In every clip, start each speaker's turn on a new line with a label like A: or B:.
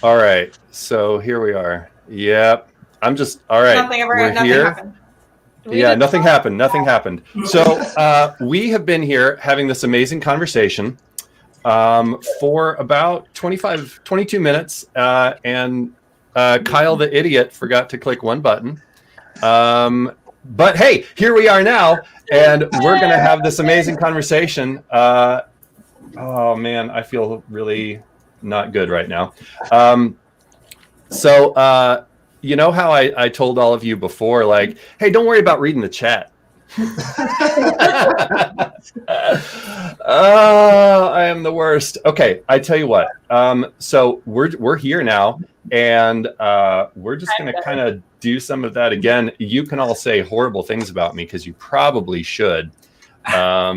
A: All right. So here we are. Yep. I'm just all right. Nothing here.
B: Happened.
A: Yeah, nothing happened. Nothing happened. So we have been here having this amazing conversation for about 22 minutes. And Kyle the idiot forgot to click one button. But hey, here we are now, and we're going to have this amazing conversation. Oh, man, I feel really not good right now. So you know how I told all of you before, like, hey, don't worry about reading the chat. Oh, I am the worst. Okay, I tell you what. So we're here now, and we're just going to kind of do some of that again. You can all say horrible things about me because you probably should. All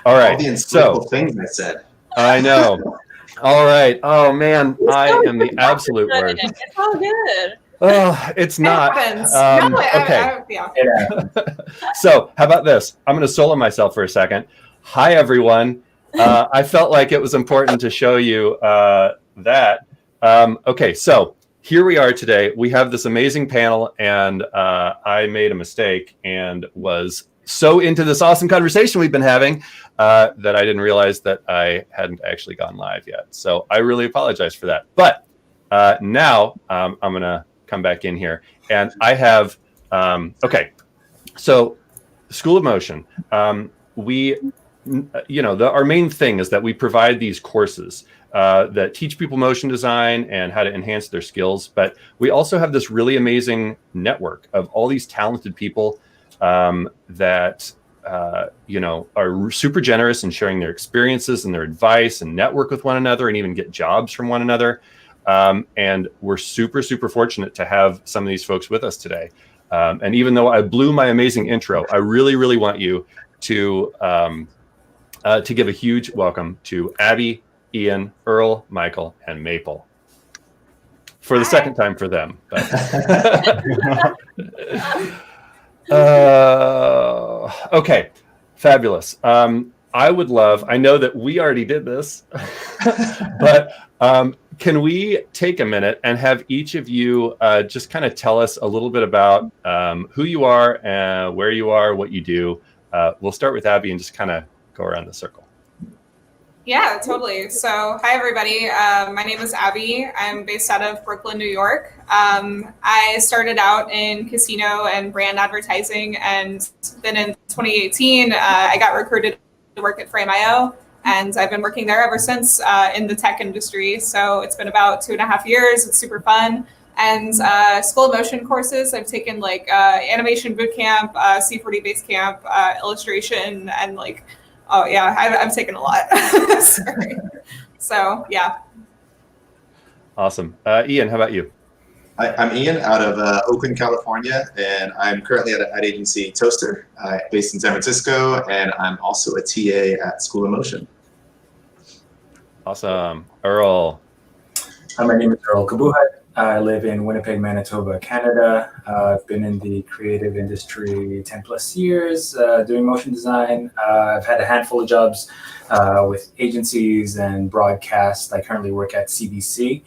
A: right.
C: All the insightful things I said.
A: I know. All right. Oh man, I am the absolute worst.
B: It's all good.
A: Oh, it's not. Okay.
B: Yeah.
A: So how about this? I'm going to solo myself for a second. Hi, everyone. I felt like it was important to show you that. Okay, so here we are today. We have this amazing panel, and I made a mistake and was so into this awesome conversation we've been having that I didn't realize that I hadn't actually gone live yet. So I really apologize for that. But now I'm going to come back in here, and I have okay. So School of Motion, we, our main thing is that we provide these courses that teach people motion design and how to enhance their skills. But we also have this really amazing network of all these talented people that are super generous in sharing their experiences and their advice and network with one another and even get jobs from one another. And we're super, super fortunate to have some of these folks with us today. And even though I blew my amazing intro, I really, really want you to give a huge welcome to Abbie, Ian, Earl, Michael, and Maple. For the second time for them. Okay, fabulous. I know that we already did this, but can we take a minute and have each of you just kind of tell us a little bit about who you are, where you are, what you do. We'll start with Abbie and just kind of go around the circle.
B: Yeah, totally. So, hi, everybody. My name is Abbie. I'm based out of Brooklyn, New York. I started out in casino and brand advertising, and then in 2018, I got recruited to work at Frame.io, and I've been working there ever since in the tech industry. So it's been about 2.5 years. It's super fun. And School of Motion courses, I've taken like animation bootcamp, C40 Basecamp, illustration, and like, oh yeah, I've taken a lot. Sorry. So yeah.
A: Awesome. Ian, how about you?
C: I'm Ian out of Oakland, California, and I'm currently at an ad agency, Toaster, based in San Francisco, and I'm also a TA at School of Motion.
A: Awesome. Earl.
D: Hi, my name is Earl Cabuhat. I live in Winnipeg, Manitoba, Canada. I've been in the creative industry 10 plus years doing motion design. I've had a handful of jobs with agencies and broadcast. I currently work at CBC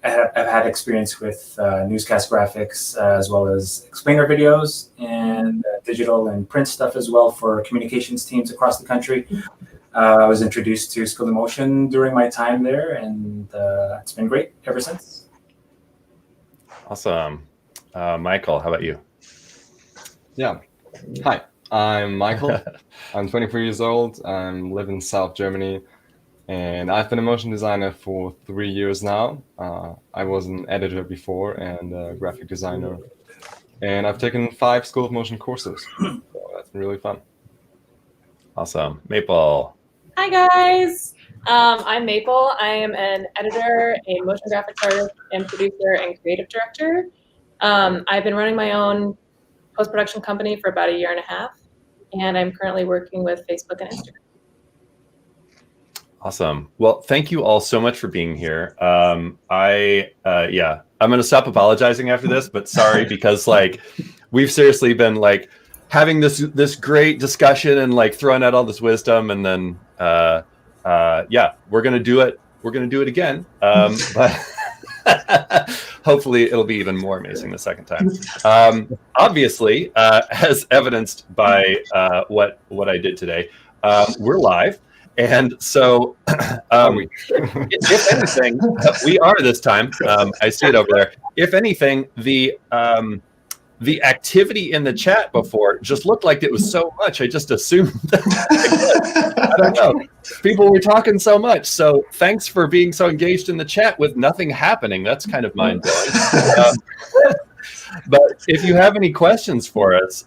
D: I've had experience with newscast graphics as well as explainer videos and digital and print stuff as well for communications teams across the country. I was introduced to School of Motion during my time there, and it's been great ever since.
A: Awesome. Michael, how about you?
E: Yeah. Hi, I'm Michael. I'm 24 years old. I live in South Germany, and I've been a motion designer for 3 years now. I was an editor before and a graphic designer, and I've taken 5 School of Motion courses. So that's been really fun.
A: Awesome. Maple.
F: Hi, guys. I'm Maple. I am an editor, a motion graphics artist, and producer and creative director. I've been running my own post-production company for about 1.5 years, and I'm currently working with Facebook and Instagram.
A: Awesome. Well, thank you all so much for being here. I'm going to stop apologizing after this, but sorry, because like we've seriously been like having this great discussion and like throwing out all this wisdom, and then we're going to do it we're going to do it again. But hopefully it'll be even more amazing the second time. Obviously, as evidenced by what I did today, we're live. And so, if anything, we are this time. I see it over there. If anything, the activity in the chat before just looked like it was so much. I just assumed. I don't know. People were talking so much. So thanks for being so engaged in the chat with nothing happening. That's kind of mind blowing. But if you have any questions for us,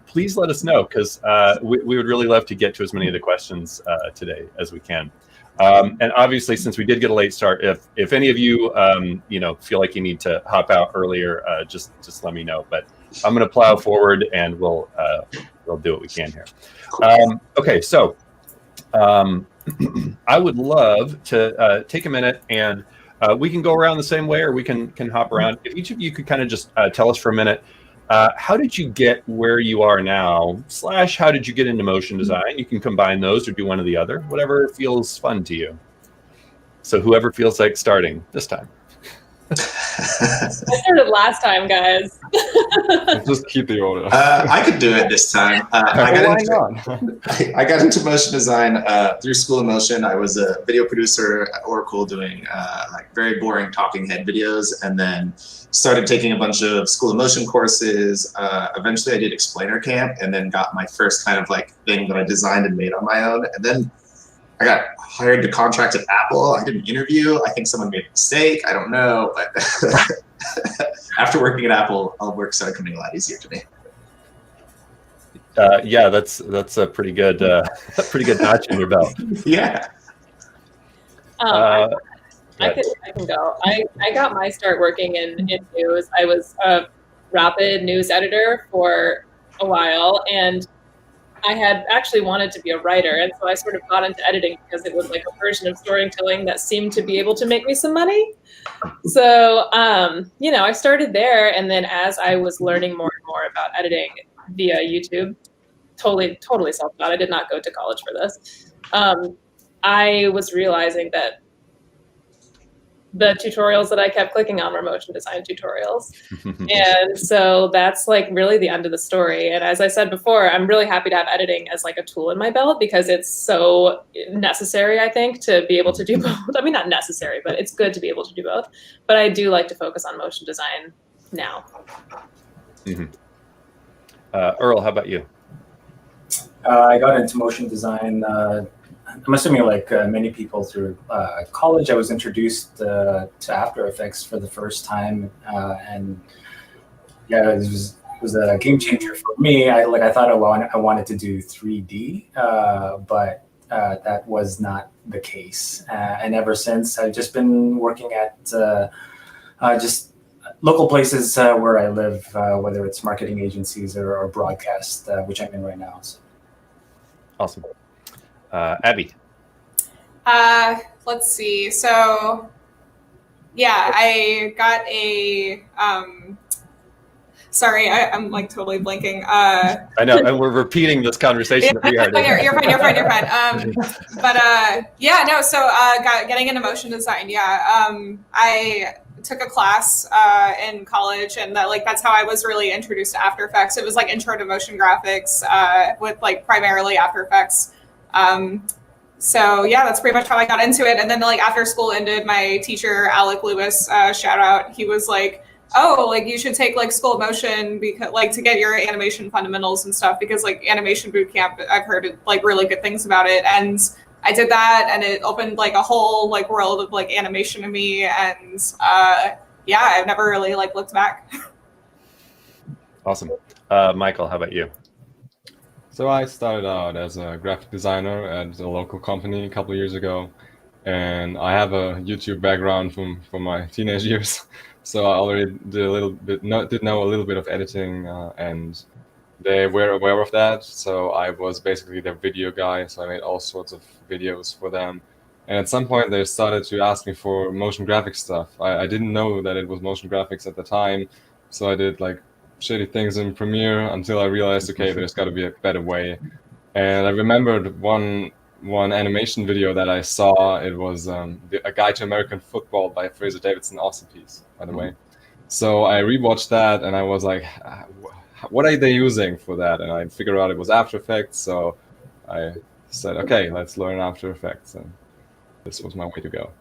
A: please let us know, because we would really love to get to as many of the questions today as we can. And obviously, since we did get a late start, if any of you feel like you need to hop out earlier, just let me know. But I'm going to plow forward, and we'll do what we can here. Okay, so I would love to take a minute, and we can go around the same way, or we can hop around. If each of you could kind of just tell us for a minute, how did you get where you are now, / how did you get into motion design? You can combine those or do one or the other, whatever feels fun to you. So whoever feels like starting this time.
F: I started last time, guys.
E: Just keep the order.
C: I could do it this time. I got into motion design through School of Motion. I was a video producer at Oracle doing like very boring talking head videos, and then started taking a bunch of School of Motion courses. Eventually I did explainer camp, and then got my first kind of like thing that I designed and made on my own. And then I got hired to contract at Apple. I did an interview. I think someone made a mistake. I don't know, but after working at Apple, all work started coming a lot easier to me.
A: Yeah, that's a pretty good notch in your belt.
C: Yeah.
F: I can go. I got my start working in news. I was a rapid news editor for a while, and I had actually wanted to be a writer, and so I sort of got into editing because it was like a version of storytelling that seemed to be able to make me some money. So, I started there, and then as I was learning more and more about editing via YouTube, totally self-taught. I did not go to college for this. I was realizing that the tutorials that I kept clicking on were motion design tutorials. And so that's like really the end of the story. And as I said before, I'm really happy to have editing as like a tool in my belt, because it's so necessary, I think, to be able to do both. I mean, not necessary, but it's good to be able to do both. But I do like to focus on motion design now.
A: Mm-hmm. Earl, how about you?
D: I got into motion design I'm assuming like many people through college. I was introduced to After Effects for the first time, and yeah, it was a game changer for me. I thought I wanted to do 3D, but that was not the case. And ever since, I've just been working at just local places where I live, whether it's marketing agencies or broadcast, which I'm in right now. So.
A: Awesome. Abbie.
B: Let's see. So, yeah, I got a. Sorry, I'm like totally blanking. I
A: know, and we're repeating this conversation that we had.
B: You're fine. Yeah, no. So, getting into motion design. Yeah, I took a class in college, and that's how I was really introduced to After Effects. It was like intro to motion graphics with like primarily After Effects. So yeah, that's pretty much how I got into it. And then like after school ended, my teacher, Alec Lewis, shout out, he was like, oh, like you should take like School of Motion because like to get your animation fundamentals and stuff, because like animation boot camp, I've heard like really good things about it. And I did that, and it opened like a whole like world of like animation to me. And yeah, I've never really like looked back.
A: Awesome. Michael, how about you?
E: So I started out as a graphic designer at a local company a couple of years ago, and I have a YouTube background from my teenage years. So I already did a little bit, did know a little bit of editing, and they were aware of that. So I was basically their video guy. So I made all sorts of videos for them. And at some point they started to ask me for motion graphics stuff. I didn't know that it was motion graphics at the time. So I did like shitty things in Premiere until I realized, okay, there's got to be a better way. And I remembered one one animation video that I saw. It was A Guide to American Football by Fraser Davidson, awesome piece, by the way. So I rewatched that, and I was like, what are they using for that? And I figured out it was After Effects, so I said, okay, let's learn After Effects, and this was my way to go.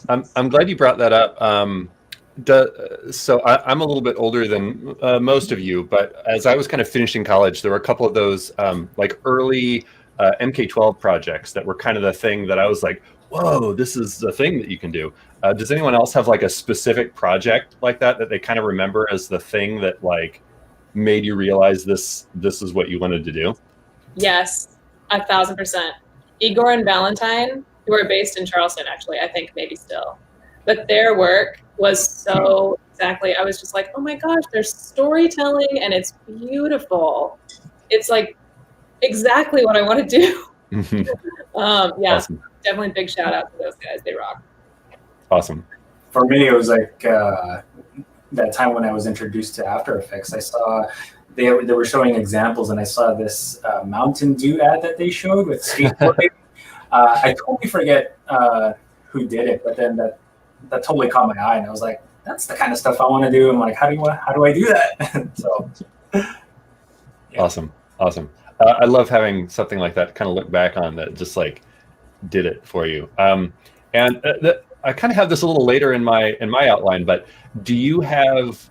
A: I'm glad you brought that up. So I'm a little bit older than most of you, but as I was kind of finishing college, there were a couple of those like early MK12 projects that were kind of the thing that I was like, whoa, this is the thing that you can do. Does anyone else have like a specific project like that they kind of remember as the thing that like made you realize this is what you wanted to do?
F: Yes, 1,000%. Igor and Valentine, who are based in Charleston, actually, I think maybe still. But their work was so exactly, I was just like, oh my gosh, there's storytelling and it's beautiful. It's like exactly what I want to do. Yeah, awesome. Definitely big shout out to those guys. They rock.
A: Awesome.
D: For me, it was like that time when I was introduced to After Effects. I saw they were showing examples, and I saw this Mountain Dew ad that they showed with skateboarding. I totally forget who did it, but then that totally caught my eye, and I was like, that's the kind of stuff I want to do. I'm like, how do I do that? So,
A: yeah. Awesome. I love having something like that kind of look back on that just like did it for you. I kind of have this a little later in my outline, but do you have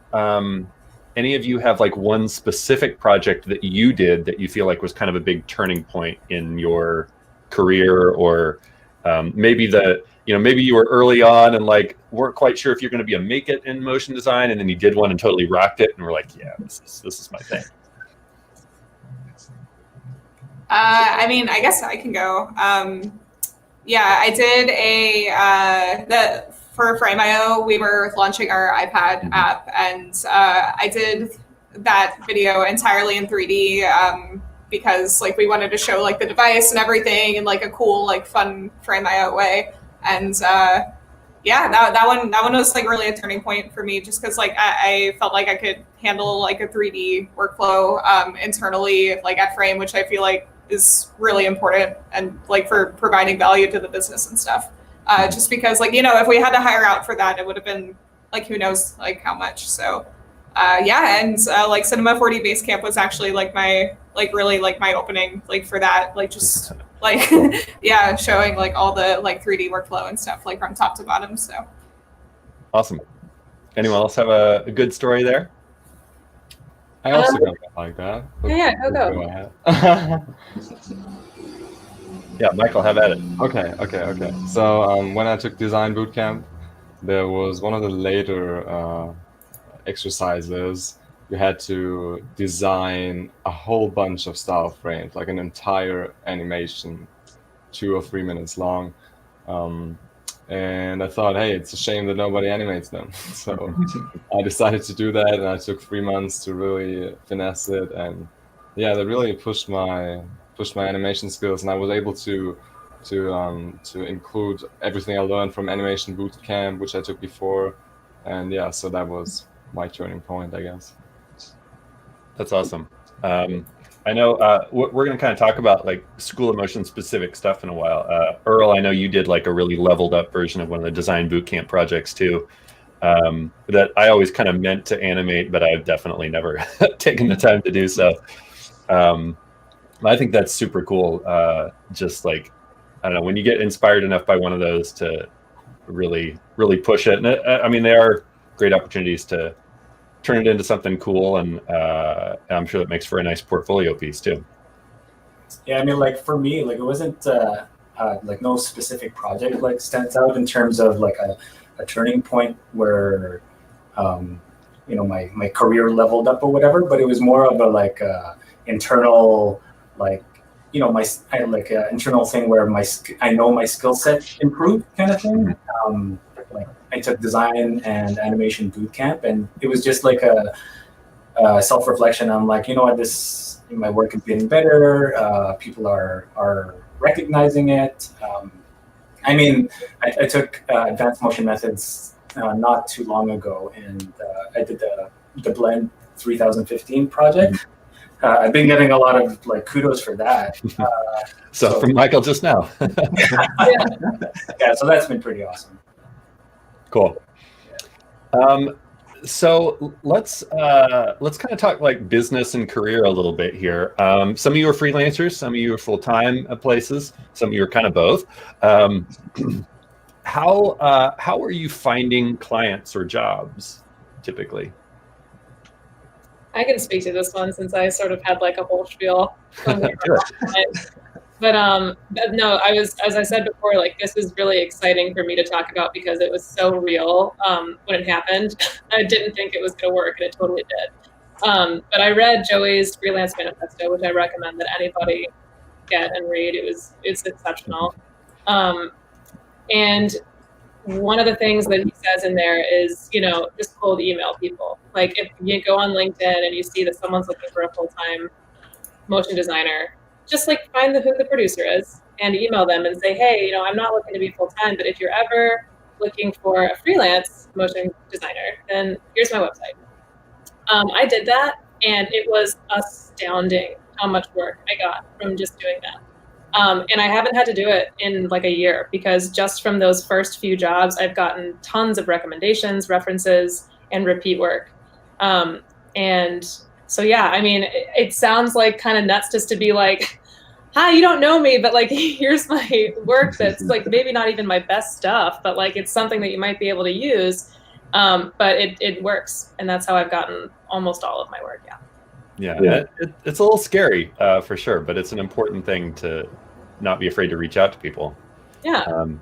A: any of you have like one specific project that you did that you feel like was kind of a big turning point in your career, or maybe maybe you were early on and like weren't quite sure if you're going to make it in motion design, and then you did one and totally rocked it, and we're like, yeah, this is my thing.
B: I mean, I guess I can go. Yeah, I did for Frame.io, we were launching our iPad app, and I did that video entirely in 3D because like we wanted to show like the device and everything in like a cool, like fun Frame.io way. And yeah, that one was like really a turning point for me, just because like I felt like I could handle like a 3D workflow internally, like at Frame, which I feel like is really important and like for providing value to the business and stuff. Just because like, if we had to hire out for that, it would have been like, who knows like how much. So yeah. And like Cinema 4D Basecamp was actually like my, like really like my opening, like for that, like just like, yeah, showing like all the like 3D workflow and stuff like from top to bottom. So.
A: Awesome. Anyone else have a good story there?
E: I also got like that.
F: Yeah, go
E: ahead.
A: Yeah, Michael, have at it.
E: Okay. So when I took design bootcamp, there was one of the later exercises. You had to design a whole bunch of style frames, like an entire animation, 2 or 3 minutes long. And I thought, hey, it's a shame that nobody animates them. So I decided to do that, and I took 3 months to really finesse it. And yeah, that really pushed my animation skills, and I was able to include everything I learned from animation bootcamp, which I took before. And yeah, so that was my turning point, I guess.
A: That's awesome. I know we're going to kind of talk about like School of Motion specific stuff in a while. Earl, I know you did like a really leveled up version of one of the design bootcamp projects too, that I always kind of meant to animate, but I've definitely never taken the time to do so. I think that's super cool. Just like, I don't know, when you get inspired enough by one of those to really, really push it. And I mean, they are great opportunities to turn it into something cool, and I'm sure that makes for a nice portfolio piece too.
D: Yeah, I mean, like for me, like it wasn't like no specific project like stands out in terms of like a turning point where my career leveled up or whatever, but it was more of a like internal like internal thing where I know my skill set improved kind of thing. Like I took design and animation bootcamp, and it was just like a self-reflection. I'm like, you know what, my work is getting better. People are recognizing it. I mean, I took advanced motion methods not too long ago, and I did the Blend 3015 project. I've been getting a lot of like kudos for that.
A: So from Michael just now.
D: Yeah, so that's been pretty awesome.
A: Cool. So let's kind of talk like business and career a little bit here. Some of you are freelancers, some of you are full-time at places, some of you are kind of both. How are you finding clients or jobs typically?
F: I can speak to this one since I sort of had like a whole spiel. But no, as I said before, like this is really exciting for me to talk about because it was so real when it happened. I didn't think it was going to work, and it totally did. But I read Joey's freelance manifesto, which I recommend that anybody get and read. It's exceptional. And one of the things that he says in there is, just cold email people. Like if you go on LinkedIn and you see that someone's looking for a full-time motion designer, just like find who the producer is and email them and say, hey, I'm not looking to be full-time, but if you're ever looking for a freelance motion designer, then here's my website. I did that, and it was astounding how much work I got from just doing that. And I haven't had to do it in like a year because just from those first few jobs, I've gotten tons of recommendations, references, and repeat work. And so, yeah, I mean, it sounds like kind of nuts just to be like, hi, you don't know me, but like, here's my work that's like maybe not even my best stuff, but like it's something that you might be able to use. But it works. And that's how I've gotten almost all of my work.
A: Yeah. It's a little scary for sure, but it's an important thing to not be afraid to reach out to people.
F: Yeah. And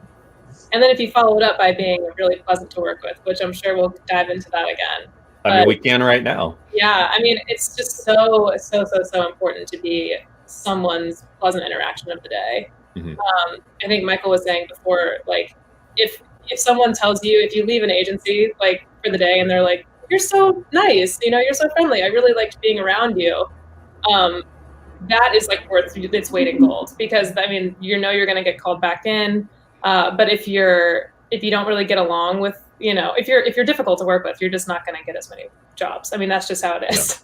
F: then if you follow it up by being really pleasant to work with, which I'm sure we'll dive into that again.
A: I mean, we can right now.
F: Yeah, I mean, it's just so important to be someone's pleasant interaction of the day.
A: Mm-hmm.
F: I think Michael was saying before, like, if someone tells you, if you leave an agency, like, for the day and they're like, you're so nice, you're so friendly, I really liked being around you, that is, like, worth its weight in gold. Because, I mean, you're going to get called back in, but if you don't really get along with, if you're difficult to work with, you're just not going to get as many jobs. I mean, that's just how it is.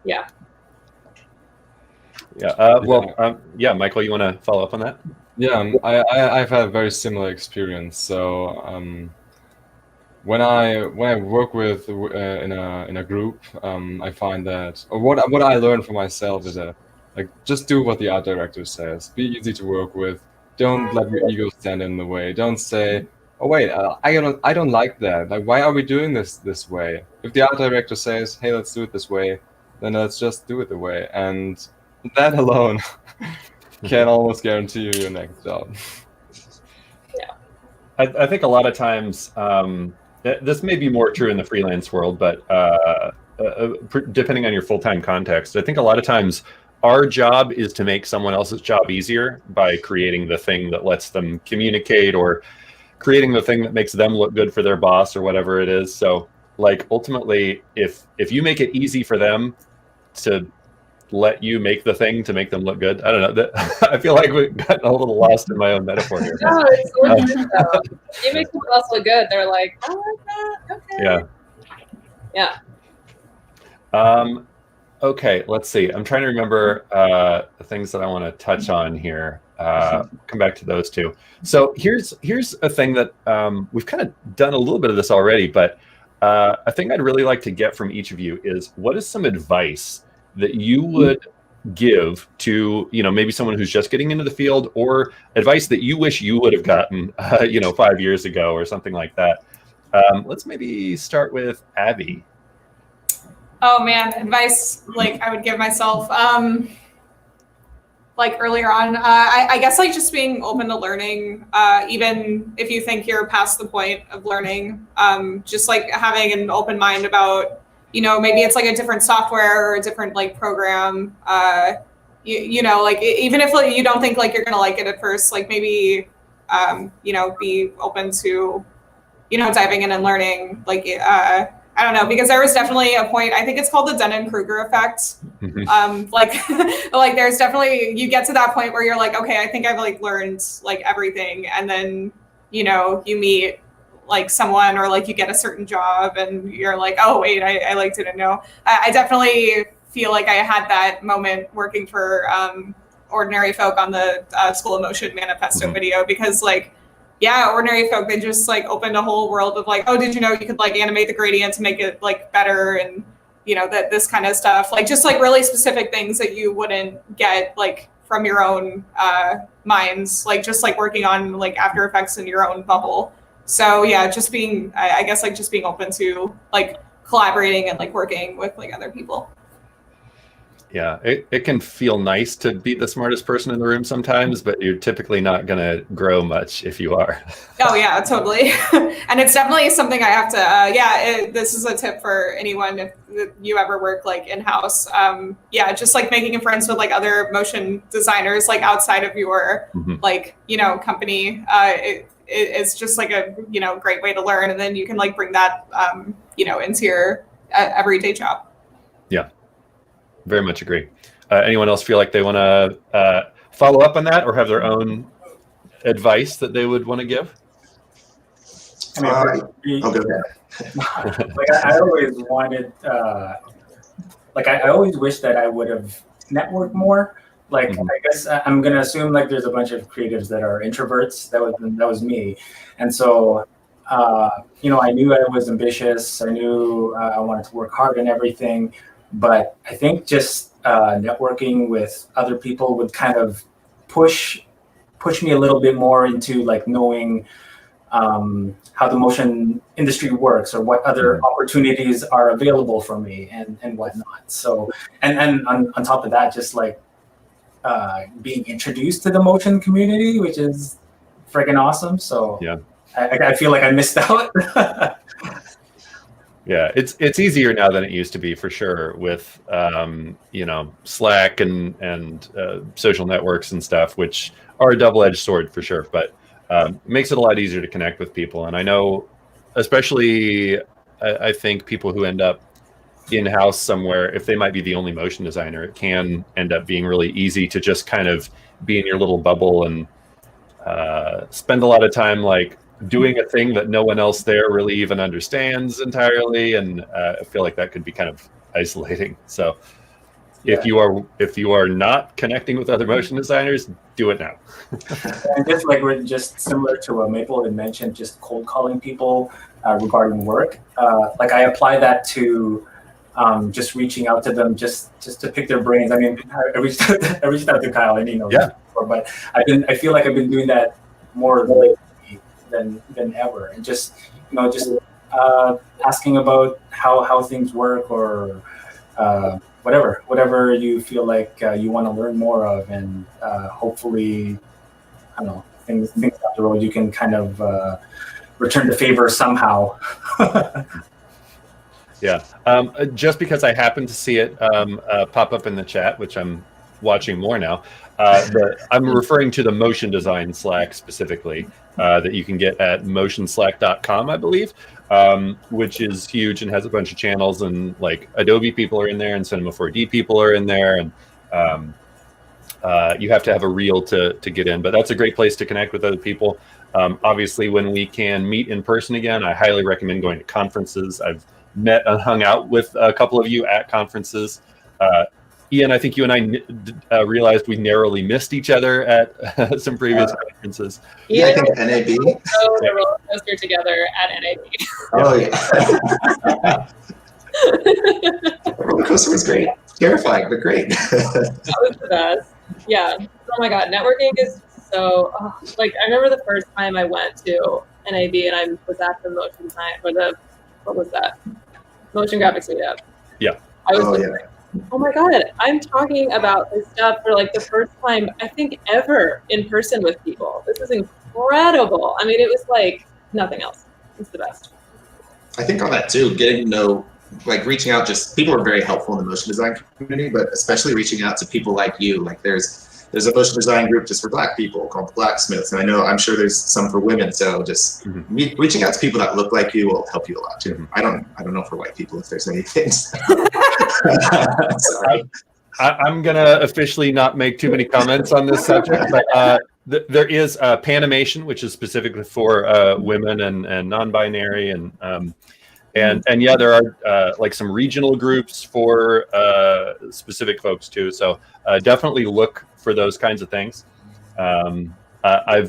A: Yeah. Michael, you want to follow up on that?
E: Yeah, I've had a very similar experience. So when I work with in a group, I find that, or what I learned for myself is that, like, just do what the art director says. Be easy to work with. Don't let your ego stand in the way. Don't say, oh wait, I don't like that. Like, why are we doing this way? If the art director says, hey, let's do it this way, then let's just do it the way. And that alone can almost guarantee you your next job.
F: Yeah.
A: I think a lot of times, this may be more true in the freelance world, but depending on your full-time context, I think a lot of times our job is to make someone else's job easier by creating the thing that lets them communicate, or creating the thing that makes them look good for their boss, or whatever it is. So, like, ultimately, if you make it easy for them to let you make the thing to make them look good, I don't know. I feel like we've gotten a little lost in my own metaphor here.
F: No, it's legit though. You make someone else look good, they're like, I like that. Okay. Yeah.
A: Okay, let's see. I'm trying to remember the things that I want to touch on here. Come back to those two. So here's a thing that we've kind of done a little bit of this already, but a thing I'd really like to get from each of you is, what is some advice that you would give to, maybe someone who's just getting into the field, or advice that you wish you would have gotten, 5 years ago or something like that? Let's maybe start with Abbie.
B: Oh man, advice like I would give myself like earlier on. I guess like just being open to learning, even if you think you're past the point of learning, just like having an open mind about, maybe it's like a different software or a different like program, like even if like, you don't think like you're gonna like it at first, like maybe be open to diving in and learning, like I don't know, because there was definitely a point, I think it's called the Dunning-Kruger effect. Like there's definitely, you get to that point where you're like, okay, I think I've like learned like everything. And then, you meet like someone, or like you get a certain job and you're like, oh wait, I like didn't know. I definitely feel like I had that moment working for Ordinary Folk on the School of Motion manifesto video, because like, yeah, Ordinary Folk, they just like opened a whole world of like, oh, did you know you could like animate the gradient to make it like better, and you know, that this kind of stuff, like just like really specific things that you wouldn't get like from your own minds, like just like working on like After Effects in your own bubble. So yeah, just being, I guess like just being open to like collaborating and like working with like other people.
A: Yeah, it can feel nice to be the smartest person in the room sometimes, but you're typically not going to grow much if you are.
B: Oh yeah, totally. And it's definitely something I have to, this is a tip for anyone if you ever work like in-house. Yeah, just like making friends with like other motion designers, like outside of your like, you know, company. It's just like a, you know, great way to learn. And then you can like bring that, you know, into your everyday job.
A: Yeah. Very much agree. Anyone else feel like they want to follow up on that or have their own advice that they would want to give?
C: I mean, go ahead.
D: Like I always wanted, like I always wish that I would have networked more. Like I guess I'm gonna assume like there's a bunch of creatives that are introverts. That was me, and so you know, I knew I was ambitious. I knew I wanted to work hard and everything. But I think just networking with other people would kind of push me a little bit more into like knowing how the motion industry works or what other opportunities are available for me and whatnot. So and on top of that, just like being introduced to the motion community, which is freaking awesome. So yeah, I feel like I missed out.
A: Yeah, it's easier now than it used to be for sure with you know, Slack and social networks and stuff, which are a double-edged sword for sure, but makes it a lot easier to connect with people. And I know, especially I think people who end up in-house somewhere, if they might be the only motion designer, it can end up being really easy to just kind of be in your little bubble and spend a lot of time like doing a thing that no one else there really even understands entirely, and I feel like that could be kind of isolating. So if you are not connecting with other motion designers, do it now.
D: And just like we're just similar to what Maple had mentioned, just cold calling people regarding work. Like I apply that to just reaching out to them just to pick their brains. I mean, I reached out to Kyle, and he knows before, but I feel like I've been doing that more lately than ever, and just, you know, just asking about how things work, or whatever you feel like you want to learn more of, and hopefully, I don't know, things down the road you can kind of return the favor somehow.
A: Yeah, just because I happened to see it pop up in the chat, which I'm watching more now, I'm referring to the motion design Slack specifically, that you can get at motionslack.com, I believe, which is huge and has a bunch of channels, and like Adobe people are in there and Cinema 4D people are in there, and you have to have a reel to get in, but that's a great place to connect with other people. Obviously, when we can meet in person again, I highly recommend going to conferences. I've met and hung out with a couple of you at conferences. Ian, I think you and I realized we narrowly missed each other at some previous conferences.
C: Yeah, I think NAB.
F: So the roller coaster together at NAB.
C: Oh yeah. The roller coaster was great. Terrifying, but great.
F: That was the best. Yeah. Oh my God, networking is so like I remember the first time I went to NAB and I was at the motion design or what was that? Motion graphics meetup.
A: Yeah.
F: I was like, oh my God, I'm talking about this stuff for like the first time, I think, ever in person with people. This is incredible. I mean, it was like nothing else. It's the best.
C: I think on that too, getting to know, like reaching out, just people are very helpful in the motion design community, but especially reaching out to people like you. Like there's a motion design group just for Black people called Blacksmiths, and I'm sure there's some for women. So just reaching out to people that look like you will help you a lot too. I don't know for white people if there's anything. Sorry.
A: I'm gonna officially not make too many comments on this subject, but there is Panimation, which is specifically for women and non-binary, And yeah, there are like some regional groups for specific folks too. So definitely look for those kinds of things. I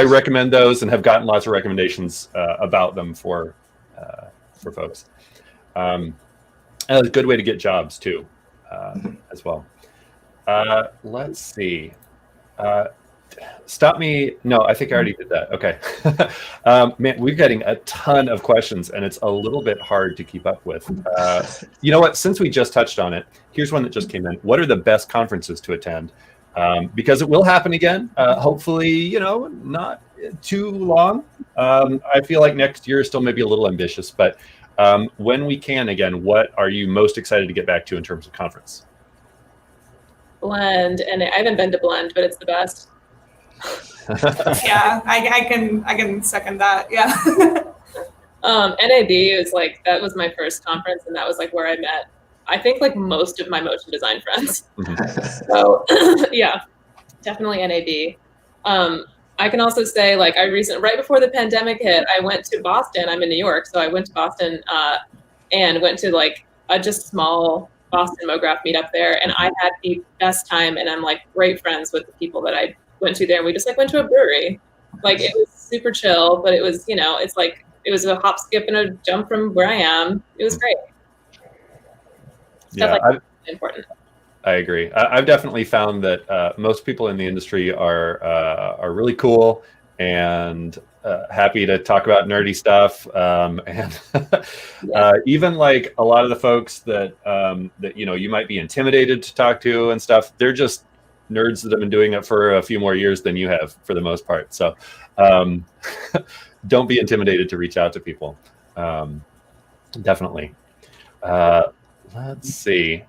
A: recommend those and have gotten lots of recommendations about them for folks. And it's a good way to get jobs too, as well. Let's see. Stop me. No, I think I already did that. Okay. Man, we're getting a ton of questions and it's a little bit hard to keep up with. You know what? Since we just touched on it, here's one that just came in. What are the best conferences to attend? Because it will happen again. Hopefully, you know, not too long. I feel like next year is still maybe a little ambitious, but when we can again, what are you most excited to get back to in terms of conference?
F: Blend, and I haven't been to Blend, but it's the best.
B: Yeah, I can second that. Yeah.
F: NAB is like, that was my first conference, and that was like where I met, I think, like most of my motion design friends. So yeah, definitely NAB. I can also say, like, right before the pandemic hit, I went to Boston. I'm in New York, so I went to Boston and went to like a just small Boston MoGraph meetup there, and I had the best time, and I'm like great friends with the people that I went to there. We just like went to a brewery. Like, it was super chill, but it was, you know, it's like, it was a hop, skip, and a jump from where I am. It was great. Stuff like important.
A: I agree. I've definitely found that most people in the industry are really cool and happy to talk about nerdy stuff, and even like a lot of the folks that that you know you might be intimidated to talk to and stuff. They're just nerds that have been doing it for a few more years than you have, for the most part. So don't be intimidated to reach out to people. Definitely. Let's see.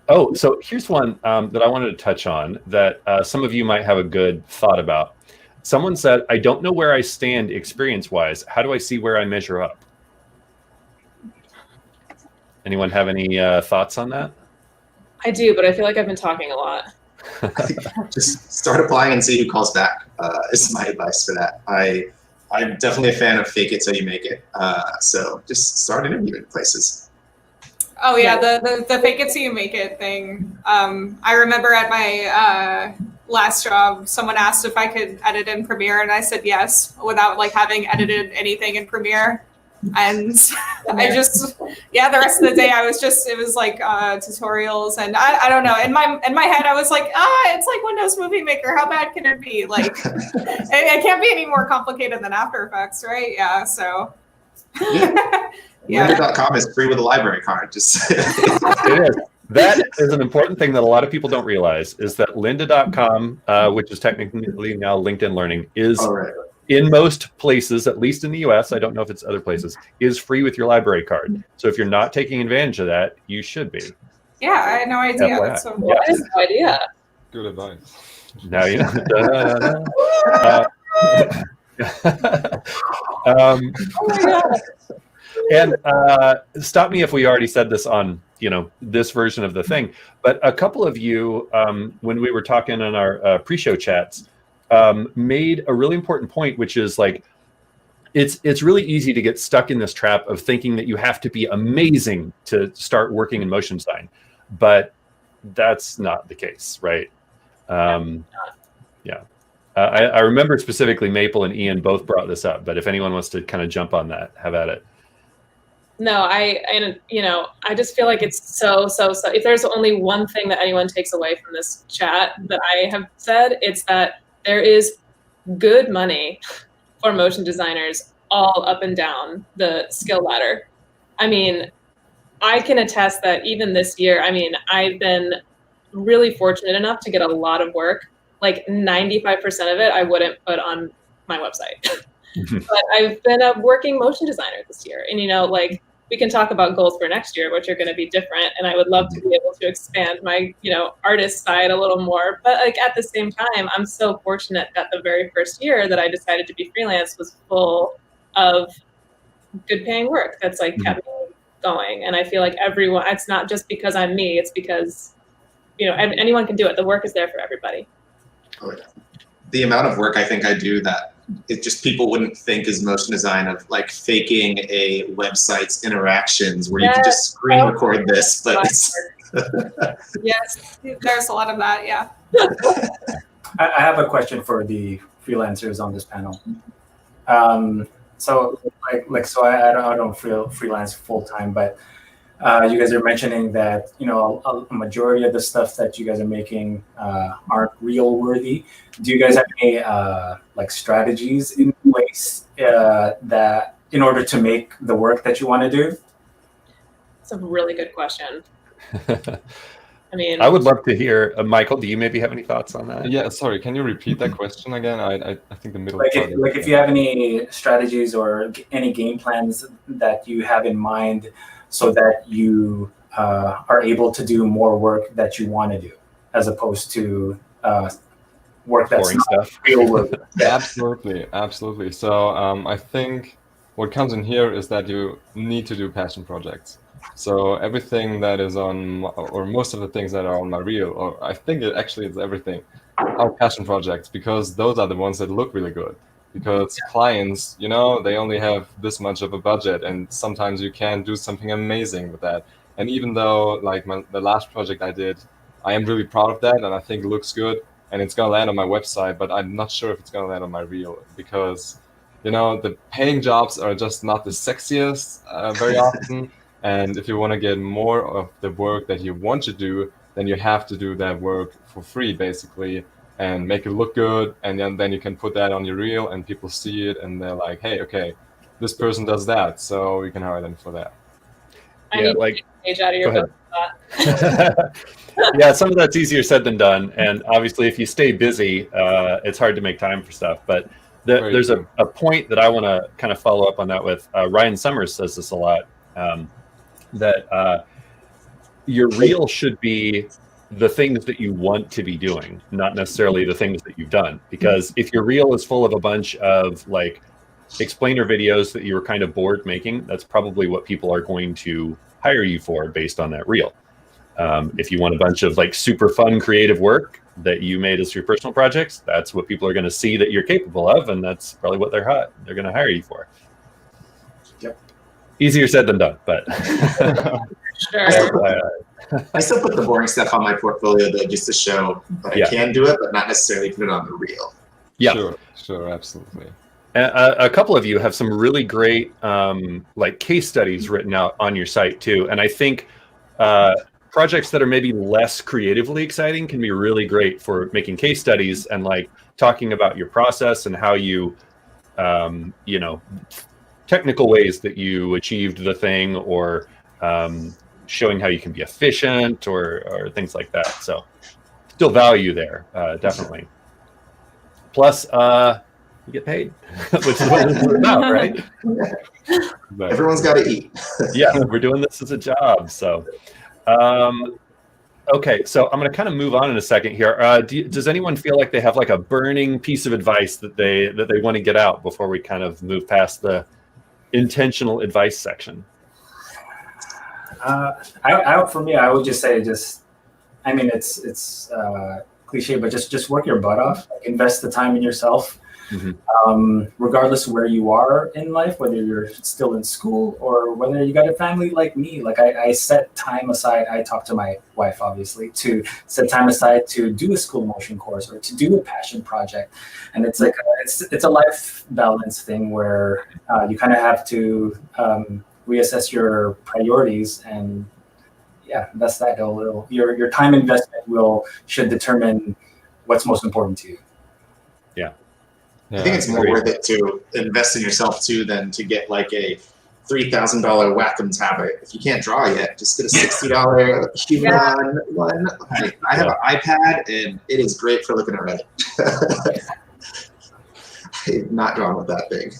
A: Oh, so here's one that I wanted to touch on that some of you might have a good thought about. Someone said, I don't know where I stand experience-wise. How do I see where I measure up? Anyone have any thoughts on that?
F: I do, but I feel like I've been talking a lot.
C: Just start applying and see who calls back is my advice for that. I'm definitely a fan of fake it till you make it. So just start interviewing places.
B: Oh yeah, the fake it till you make it thing. I remember at my last job, someone asked if I could edit in Premiere, and I said yes, without like having edited anything in Premiere. And I just, the rest of the day it was like tutorials, and I don't know. In my head, I was like, it's like Windows Movie Maker. How bad can it be? Like, it can't be any more complicated than After Effects, right? Yeah. So.
C: Lynda.com is free with a library card. Just
A: it is. That is an important thing that a lot of people don't realize, is that Lynda.com, which is technically now LinkedIn Learning, is in most places, at least in the US, I don't know if it's other places, is free with your library card. So if you're not taking advantage of that, you should be.
B: Yeah, I had no idea. That's so cool.
F: I had no idea.
E: Good advice.
A: Now you know.
F: Oh my God.
A: And stop me if we already said this on, you know, this version of the thing, but a couple of you, when we were talking on our pre-show chats, made a really important point, which is like, it's really easy to get stuck in this trap of thinking that you have to be amazing to start working in motion design, but that's not the case, right? Yeah. I remember specifically Maple and Ian both brought this up, but if anyone wants to kind of jump on that, have at it.
F: No, I just feel like it's so, if there's only one thing that anyone takes away from this chat that I have said, it's that there is good money for motion designers all up and down the skill ladder. I mean, I can attest that even this year, I mean, I've been really fortunate enough to get a lot of work. Like 95% of it, I wouldn't put on my website. But I've been a working motion designer this year. And, you know, like, we can talk about goals for next year, which are going to be different. And I would love to be able to expand my, you know, artist side a little more. But like at the same time, I'm so fortunate that the very first year that I decided to be freelance was full of good paying work that's like kept me going. And I feel like everyone, it's not just because I'm me, it's because, you know, anyone can do it. The work is there for everybody.
C: The amount of work I think I do that it just people wouldn't think as motion design of like faking a website's interactions where you can just screen record this, but it's
B: yes, there's a lot of that. Yeah.
D: I have a question for the freelancers on this panel. So I don't freelance full time, but you guys are mentioning that a majority of the stuff that you guys are making aren't real worthy. Do you guys have any like strategies in place that in order to make the work that you want to do?
F: That's a really good question. I mean,
A: I would love to hear, Michael, do you maybe have any thoughts on that?
E: Yeah, sorry, can you repeat that question again? I think the middle
D: like
E: part.
D: If you have any strategies or any game plans that you have in mind so that you are able to do more work that you want to do, as opposed to work that's
A: boring stuff.
D: Real work.
E: Absolutely. So I think what comes in here is that you need to do passion projects. So everything that is on, or most of the things that are on my reel, or I think it actually is everything, are passion projects, because those are the ones that look really good. Because clients, they only have this much of a budget, and sometimes you can do something amazing with that. And even though, like the last project I did, I am really proud of that, and I think it looks good, and it's gonna land on my website, but I'm not sure if it's gonna land on my reel, because the paying jobs are just not the sexiest very often. And if you want to get more of the work that you want to do, then you have to do that work for free, basically, and make it look good. And then you can put that on your reel, and people see it, and they're like, hey, okay, this person does that, so we can hire them for that.
F: I need to take a page out of your book for
A: that. Yeah, some of that's easier said than done. And obviously, if you stay busy, it's hard to make time for stuff. But there's a point that I want to kind of follow up on that with. Ryan Summers says this a lot. That your reel should be the things that you want to be doing, not necessarily the things that you've done. Because if your reel is full of a bunch of like explainer videos that you were kind of bored making, that's probably what people are going to hire you for based on that reel. If you want a bunch of like super fun creative work that you made as your personal projects, that's what people are going to see that you're capable of, and that's probably what they're going to hire you for. Easier said than done, but
F: sure.
C: I still put the boring stuff on my portfolio though, just to show that I can do it, but not necessarily put it on the reel.
A: Yeah,
E: sure, absolutely.
A: A couple of you have some really great like case studies written out on your site too, and I think projects that are maybe less creatively exciting can be really great for making case studies and like talking about your process and how you, technical ways that you achieved the thing, or showing how you can be efficient or things like that. So still value there, definitely. Plus, you get paid, which is what it's about, right?
C: Everyone's got to eat.
A: Yeah, we're doing this as a job. So, okay, so I'm going to kind of move on in a second here. Does anyone feel like they have like a burning piece of advice that they want to get out before we kind of move past the intentional advice section?
D: For me, I would just say it's cliche, but just work your butt off. Like, invest the time in yourself. Mm-hmm. Regardless of where you are in life, whether you're still in school or whether you got a family like me. Like I set time aside. I talk to my wife, obviously, to set time aside to do a school motion course or to do a passion project. And it's like it's a life balance thing where you kind of have to reassess your priorities, and that's that. Your time investment should determine what's most important to you.
C: I think it's more worth it to invest in yourself too than to get like a $3,000 Wacom tablet. If you can't draw yet, just get a $60 Human one. I have an iPad and it is great for looking at Reddit. I'm not drawn with that big.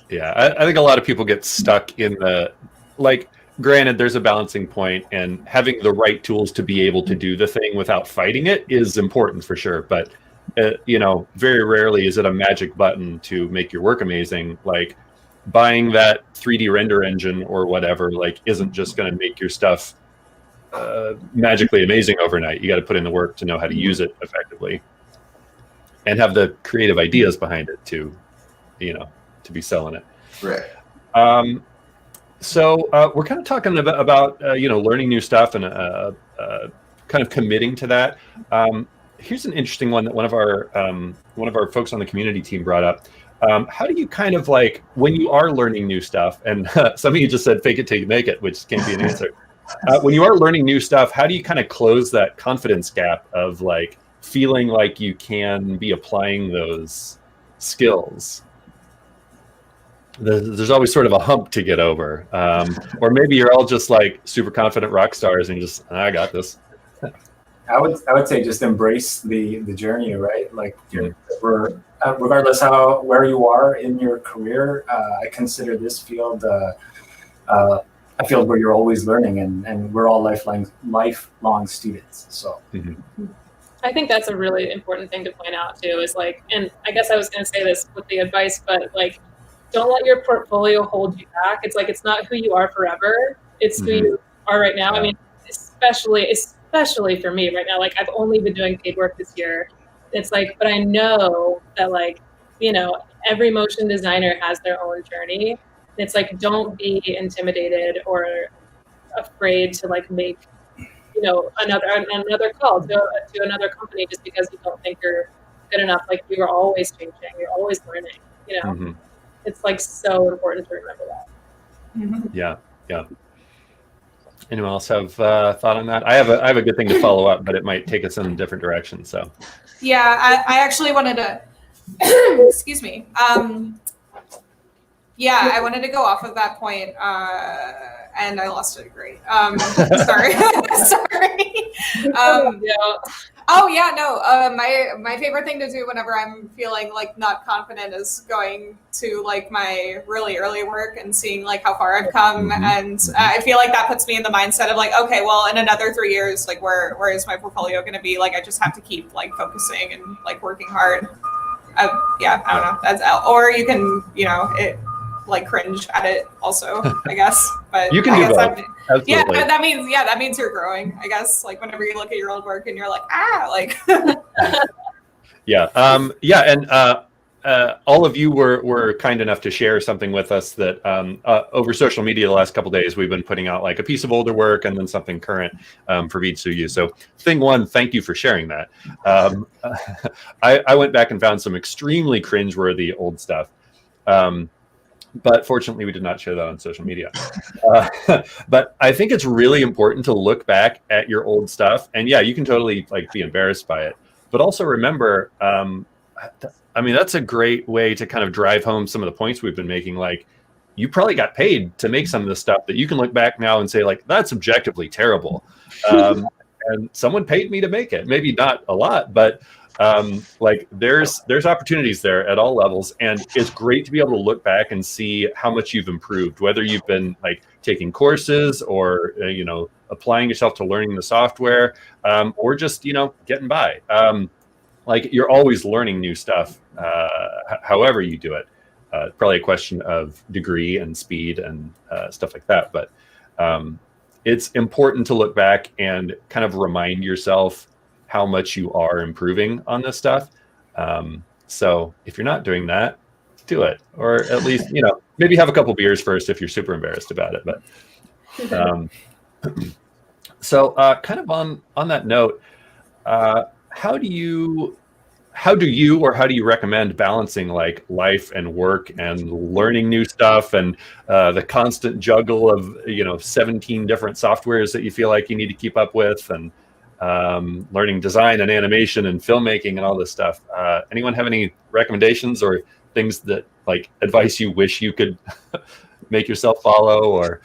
A: Yeah, I think a lot of people get stuck in the, like, granted, there's a balancing point, and having the right tools to be able to do the thing without fighting it is important for sure. But very rarely is it a magic button to make your work amazing. Like, buying that 3D render engine or whatever, like, isn't just going to make your stuff magically amazing overnight. You got to put in the work to know how to use it effectively and have the creative ideas behind it to to be selling it.
C: Right.
A: So we're kind of talking about learning new stuff and kind of committing to that. Here's an interesting one that one of our folks on the community team brought up. How do you kind of like, when you are learning new stuff, and some of you just said fake it till you make it, which can't be an answer. When you are learning new stuff, how do you kind of close that confidence gap of like feeling like you can be applying those skills? There's always sort of a hump to get over, or maybe you're all just like super confident rock stars and you just, I got this.
D: I would say just embrace the journey, right? Like regardless where you are in your career, I consider this field a field where you're always learning, and we're all lifelong students. So.
A: Mm-hmm.
F: I think that's a really important thing to point out too. Is like, and I guess I was going to say this with the advice, but like, don't let your portfolio hold you back. It's like, it's not who you are forever. It's who you are right now. I mean, especially for me right now, like I've only been doing paid work this year. It's like, but I know that like, every motion designer has their own journey. It's like, don't be intimidated or afraid to like make, another call to another company just because you don't think you're good enough. Like you're always changing, you're always learning,
A: Mm-hmm.
F: It's like so important to remember that.
B: Mm-hmm.
A: Yeah. Anyone else have thought on that? I have a good thing to follow up, but it might take us in a different direction. So.
B: Yeah, I actually wanted to. Excuse me. Yeah, I wanted to go off of that point, and I lost it. Great. Sorry. Oh yeah, no. My favorite thing to do whenever I'm feeling like not confident is going to like my really early work and seeing like how far I've come, and I feel like that puts me in the mindset of like, okay, well, in another 3 years, like where is my portfolio going to be? Like I just have to keep like focusing and like working hard. Yeah, I don't know. That's or you can like cringe at it also, I guess. But
A: you can do both.
B: Yeah, that means you're growing, I guess. Like whenever you look at your old work and you're like, like.
A: Yeah, and all of you were kind enough to share something with us that over social media the last couple of days we've been putting out like a piece of older work and then something current for each of you. So thing one, thank you for sharing that. I went back and found some extremely cringeworthy old stuff. But fortunately, we did not share that on social media. But I think it's really important to look back at your old stuff. And yeah, you can totally like be embarrassed by it. But also remember, that's a great way to kind of drive home some of the points we've been making. Like, you probably got paid to make some of this stuff that you can look back now and say, like, that's objectively terrible. And someone paid me to make it. Maybe not a lot, but like there's opportunities there at all levels, and it's great to be able to look back and see how much you've improved, whether you've been like taking courses or applying yourself to learning the software, or just getting by. Like you're always learning new stuff, however you do it. Probably a question of degree and speed and stuff like that, but it's important to look back and kind of remind yourself how much you are improving on this stuff. So if you're not doing that, do it. Or at least, maybe have a couple beers first if you're super embarrassed about it. But so kind of on that note, how do you recommend balancing like life and work and learning new stuff and the constant juggle of 17 different softwares that you feel like you need to keep up with, and learning design and animation and filmmaking and all this stuff? Anyone have any recommendations or things that like advice you wish you could make yourself follow? Or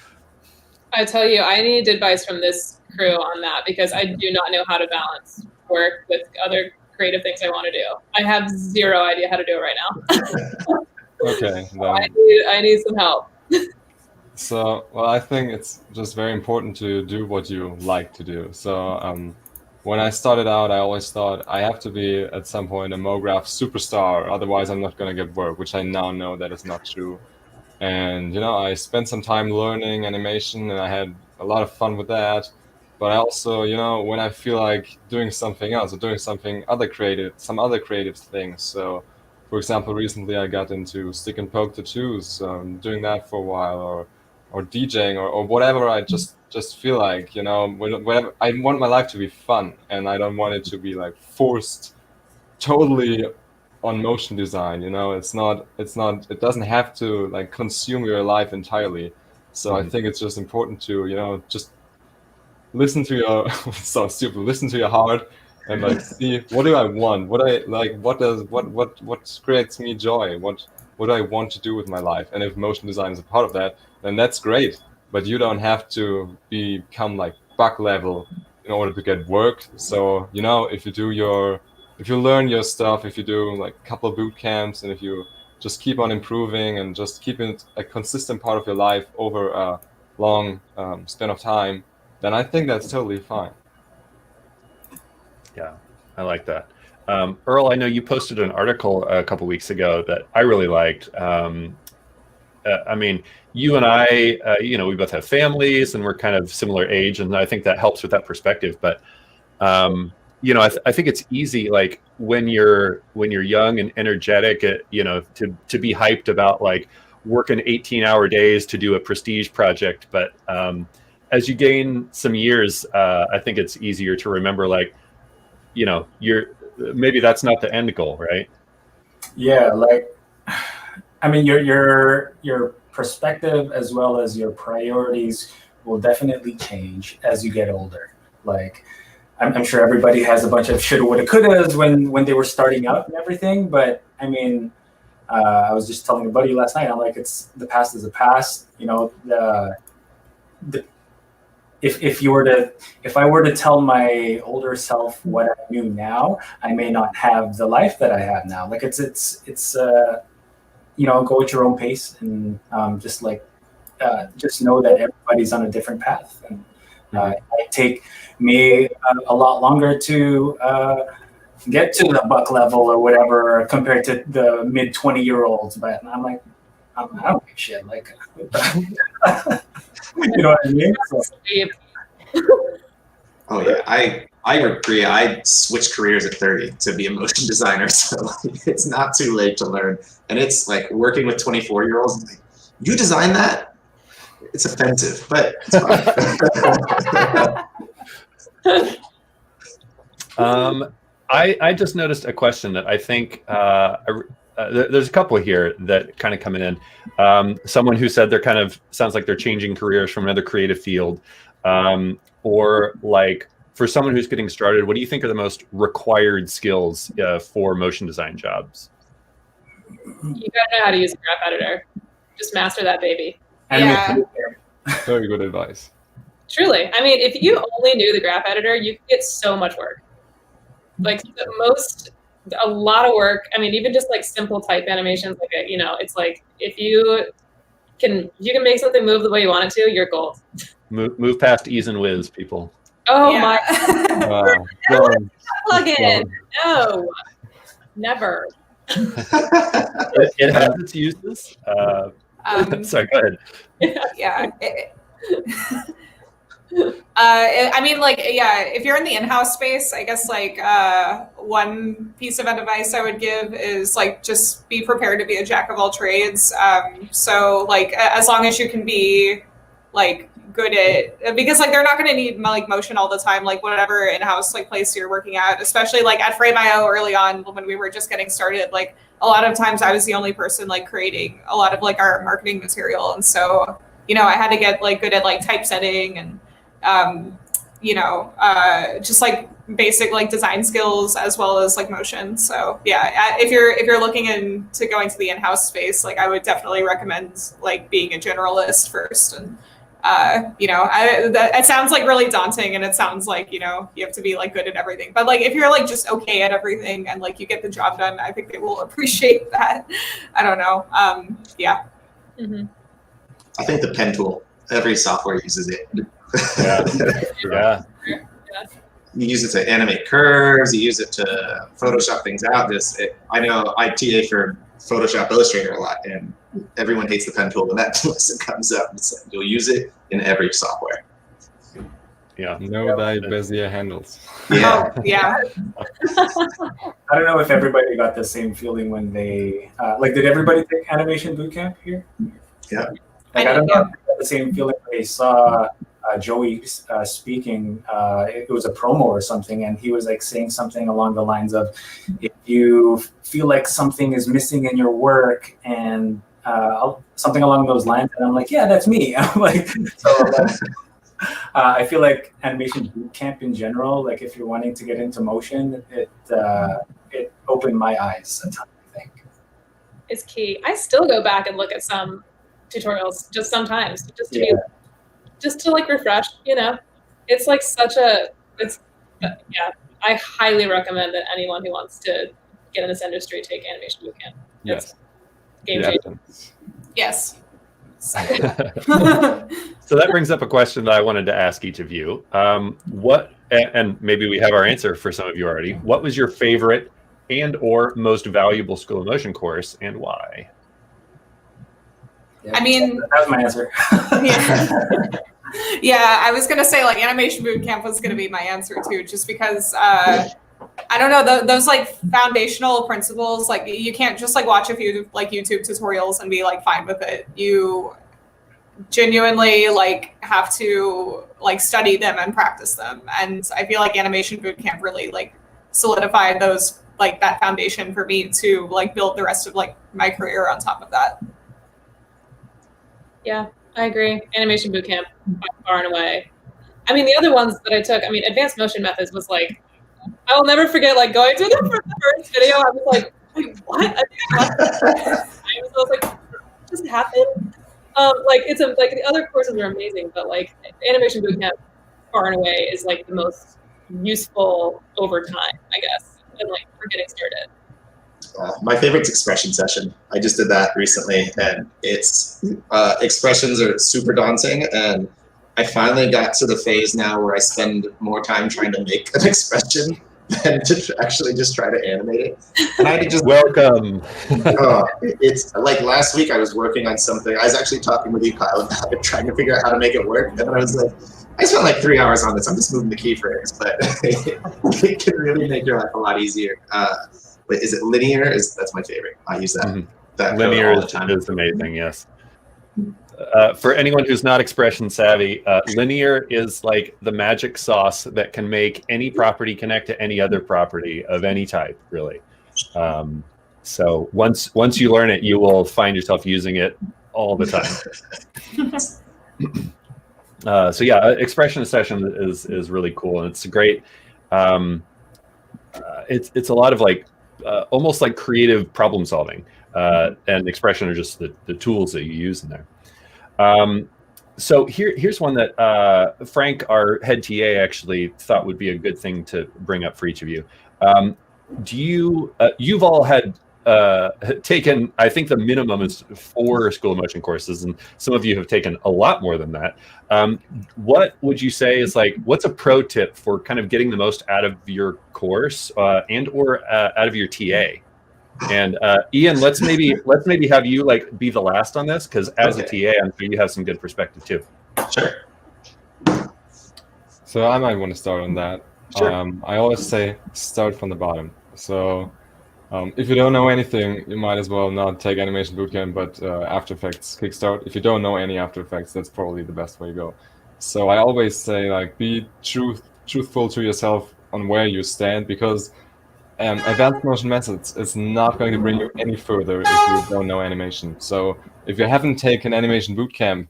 F: I tell you, I need advice from this crew on that, because I do not know how to balance work with other creative things I want to do. I have zero idea how to do it right now.
E: Okay.
F: So I need some help.
E: So, well, I think it's just very important to do what you like to do. So when I started out, I always thought I have to be at some point a MoGraph superstar, otherwise I'm not going to get work, which I now know that is not true. And, I spent some time learning animation and I had a lot of fun with that. But I also, when I feel like doing something else or doing some other creative things. So For example, recently I got into stick and poke tattoos, doing that for a while, or DJing, or whatever. I just feel like, whatever. I want my life to be fun, and I don't want it to be like forced totally on motion design. It doesn't have to like consume your life entirely. So I think it's just important to just listen to your sounds stupid, listen to your heart, and like see, what do I want, what I like, what creates me joy, what do I want to do with my life. And if motion design is a part of that, then that's great, but you don't have to become like bug level in order to get work. So if you learn your stuff, if you do like a couple of boot camps, and if you just keep on improving and just keep it a consistent part of your life over a long span of time, then I think that's totally fine.
A: Yeah, I like that. Earl, I know you posted an article a couple weeks ago that I really liked. I mean, you and I, we both have families and we're kind of similar age, and I think that helps with that perspective. But I think it's easy, like when you're young and energetic, to be hyped about like working 18-hour days to do a prestige project. But as you gain some years, I think it's easier to remember, like, maybe that's not the end goal, right?
D: Yeah, like, I mean, your perspective as well as your priorities will definitely change as you get older. Like, I'm sure everybody has a bunch of shoulda, woulda, couldas when they were starting out and everything. But I mean, I was just telling a buddy last night, I'm like, it's the past is the past. If I were to tell my older self what I knew now, I may not have the life that I have now. Like it's go at your own pace, and just know that everybody's on a different path. And it take me a lot longer to get to the buck level or whatever compared to the mid 20-year-olds. But I'm like, I don't give shit. Like, you know what I mean? So.
C: Oh yeah, I agree. I switched careers at 30 to be a motion designer, so it's not too late to learn. And it's like working with 24-year-olds. Like, you design that? It's offensive, but it's
A: fine. I just noticed a question that I think there's a couple here that kind of coming in. Someone who said sounds like they're changing careers from another creative field, or like for someone who's getting started, what do you think are the most required skills for motion design jobs?
F: You gotta know how to use a graph editor. Just master that baby.
B: Yeah.
E: Very good advice.
F: Truly. I mean, if you only knew the graph editor, you could get so much work. Like a lot of work. I mean, even just like simple type animations, like it's like if you can make something move the way you want it to, you're gold.
A: Move past ease and whiz, people.
F: Oh
B: Yeah.
F: my! Plug in. No, never.
A: It has its uses. Sorry, go ahead.
B: Yeah. I mean, like, yeah, if you're in the in-house space, I guess like one piece of advice I would give is like just be prepared to be a jack of all trades. So like as long as you can be like good at, because like they're not going to need like motion all the time, like whatever in-house like place you're working at, especially like at Frame.io early on when we were just getting started. Like a lot of times I was the only person like creating a lot of like our marketing material, and so I had to get like good at like typesetting and just like basic like design skills as well as like motion. So yeah, if you're looking into going to the in-house space, like I would definitely recommend like being a generalist first. And it sounds like really daunting, and it sounds like you have to be like good at everything. But like if you're like just okay at everything and like you get the job done, I think they will appreciate that. I don't know. Yeah.
F: Mm-hmm.
C: I think the pen tool, every software uses it.
A: Yeah.
C: You use it to animate curves. You use it to Photoshop things out. I know I TA for Photoshop Illustrator a lot, and everyone hates the pen tool when that lesson comes up. It's like you'll use it in every software.
A: Yeah.
E: No Abbie Bacilla handles.
C: Yeah.
B: Oh, yeah.
D: I don't know if everybody got the same feeling when they did everybody take animation bootcamp here?
C: Yeah.
D: I don't know if they got the same feeling when they saw Joey speaking. It was a promo or something, and he was like saying something along the lines of, if you feel like something is missing in your work, and something along those lines. And I'm like, yeah, that's me. I'm like, I feel like animation bootcamp in general, like if you're wanting to get into motion, it opened my eyes a ton, I think.
F: It's key. I still go back and look at some tutorials just sometimes, just to like refresh, It's like I highly recommend that anyone who wants to get in this industry take animation bootcamp.
E: Yes.
F: Game changer.
B: Yes.
A: So that brings up a question that I wanted to ask each of you. What, and maybe we have our answer for some of you already. What was your favorite and or most valuable School of Motion course, and why?
D: Yeah,
B: I mean,
D: that was my answer.
B: Yeah. Yeah, I was gonna say like animation bootcamp was gonna be my answer too, just because I don't know, those like foundational principles, like you can't just like watch a few like YouTube tutorials and be like fine with it. You genuinely like have to like study them and practice them. And I feel like animation bootcamp really like solidified those like that foundation for me to like build the rest of like my career on top of that.
F: Yeah, I agree. Animation bootcamp by far and away. I mean, the other ones that I took, advanced motion methods was like, I will never forget like going to the first video. I was like, wait, what? I think I watched this. I was like, what just happened? Like the other courses are amazing, but like animation bootcamp far and away is like the most useful over time, I guess, and like for getting started.
C: My favorite's expression session. I just did that recently, and it's expressions are super daunting, and I finally got to the phase now where I spend more time trying to make an expression than to actually just try to animate it. And I just
A: welcome.
C: It's like last week I was working on something. I was actually talking with you, Kyle, about it, trying to figure out how to make it work, and then I was like, I spent like 3 hours on this. I'm just moving the keyframes, but it can really make your life a lot easier. Wait, is it linear? That's my favorite. I use that.
A: Mm-hmm.
C: That
A: linear
C: all the time.
A: is amazing. Yes. For anyone who's not expression savvy, linear is like the magic sauce that can make any property connect to any other property of any type, really. So once you learn it, you will find yourself using it all the time. So yeah, expression session is really cool, and it's a great. It's a lot of like almost like creative problem solving, and expression are just the tools that you use in there. So here's one that Frank, our head TA, actually thought would be a good thing to bring up for each of you. You've all had taken, I think the minimum is 4 School of Motion courses, and some of you have taken a lot more than that. What would you say is like, what's a pro tip for kind of getting the most out of your course and or out of your TA? And Ian, let's maybe have you like be the last on this, because as a TA, I'm sure you have some good perspective too.
C: Sure.
E: So I might want to start on that.
A: Sure.
E: I always say start from the bottom. So if you don't know anything, you might as well not take Animation Bootcamp, but After Effects Kickstart. If you don't know any After Effects, that's probably the best way to go. So I always say like be truthful to yourself on where you stand, because advanced motion methods is not going to bring you any further if you don't know animation. So if you haven't taken Animation Bootcamp,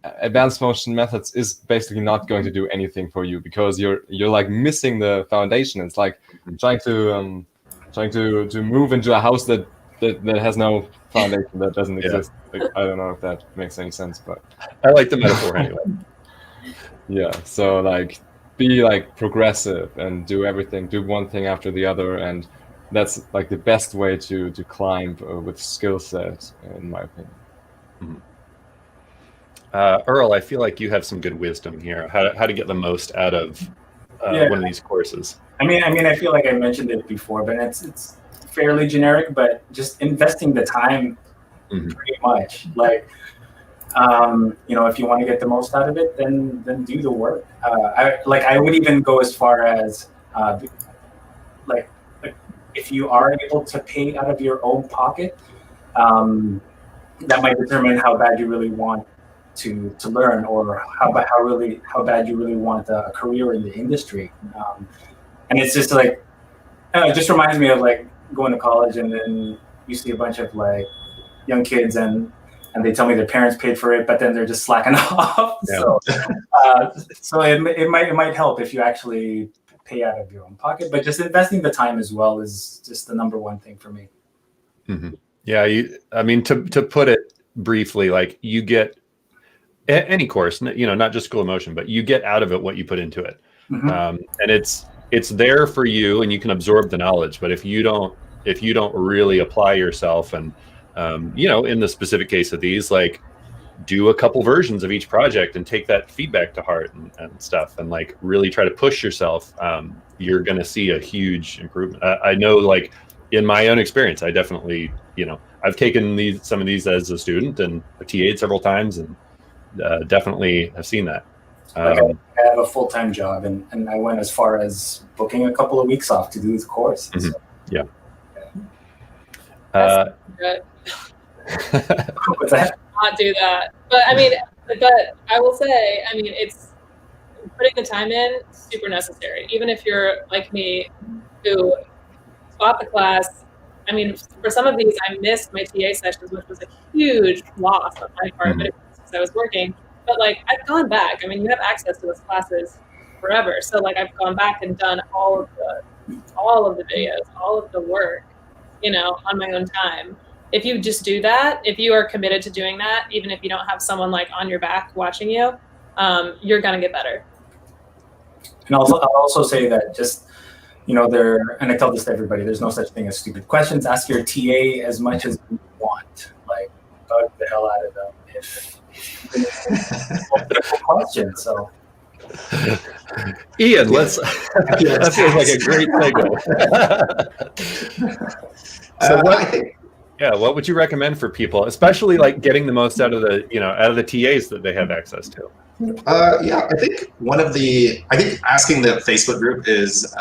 E: advanced motion methods is basically not going to do anything for you, because you're like missing the foundation. It's like trying to move into a house that has no foundation, that doesn't exist. Like, I don't know if that makes any sense, but
A: I like the metaphor anyway.
E: Yeah, so like be like progressive and do one thing after the other, and that's like the best way to climb with skill set, in my opinion.
A: Mm-hmm. Earl, I feel like you have some good wisdom here. How to get the most out of one of these courses.
D: I mean, I feel like I mentioned it before, but it's fairly generic. But just investing the time, pretty much. Like, If you want to get the most out of it, then do the work. I would even go as far as if you are able to pay out of your own pocket, that might determine how bad you really want to learn, or how bad you really want a career in the industry. And it's just like, it just reminds me of like going to college, and then you see a bunch of like young kids and they tell me their parents paid for it, but then they're just slacking off. Yeah. So it might help if you actually pay out of your own pocket, but just investing the time as well is just the number one thing for me.
A: Mm-hmm. Yeah, to put it briefly, like you get any course, not just School of Motion, but you get out of it what you put into it. Mm-hmm. And it's there for you, and you can absorb the knowledge. But if you don't really apply yourself, and in the specific case of these, like do a couple versions of each project and take that feedback to heart and stuff, and like really try to push yourself, you're going to see a huge improvement. I know, like in my own experience, I definitely, I've taken some of these as a student and TA'd several times, and definitely have seen that.
D: I have a full-time job, and I went as far as booking a couple of weeks off to do this course.
A: Mm-hmm. So, yeah.
D: What's that?
F: Not do that, but I will say, it's putting the time in, super necessary. Even if you're like me, who taught the class. For some of these, I missed my TA sessions, which was a huge loss on my part, but because I was working. But like, I've gone back. You have access to those classes forever. So like, I've gone back and done all of the videos, all of the work, on my own time. If you just do that, if you are committed to doing that, even if you don't have someone like on your back watching you, you're gonna get better.
D: And I'll also say that just, and I tell this to everybody, there's no such thing as stupid questions. Ask your TA as much as you want. Like, bug the hell out of them if question. So,
A: Ian, that feels like a great segue. What would you recommend for people, especially like getting the most out of the TAs that they have access to?
C: I think asking the Facebook group is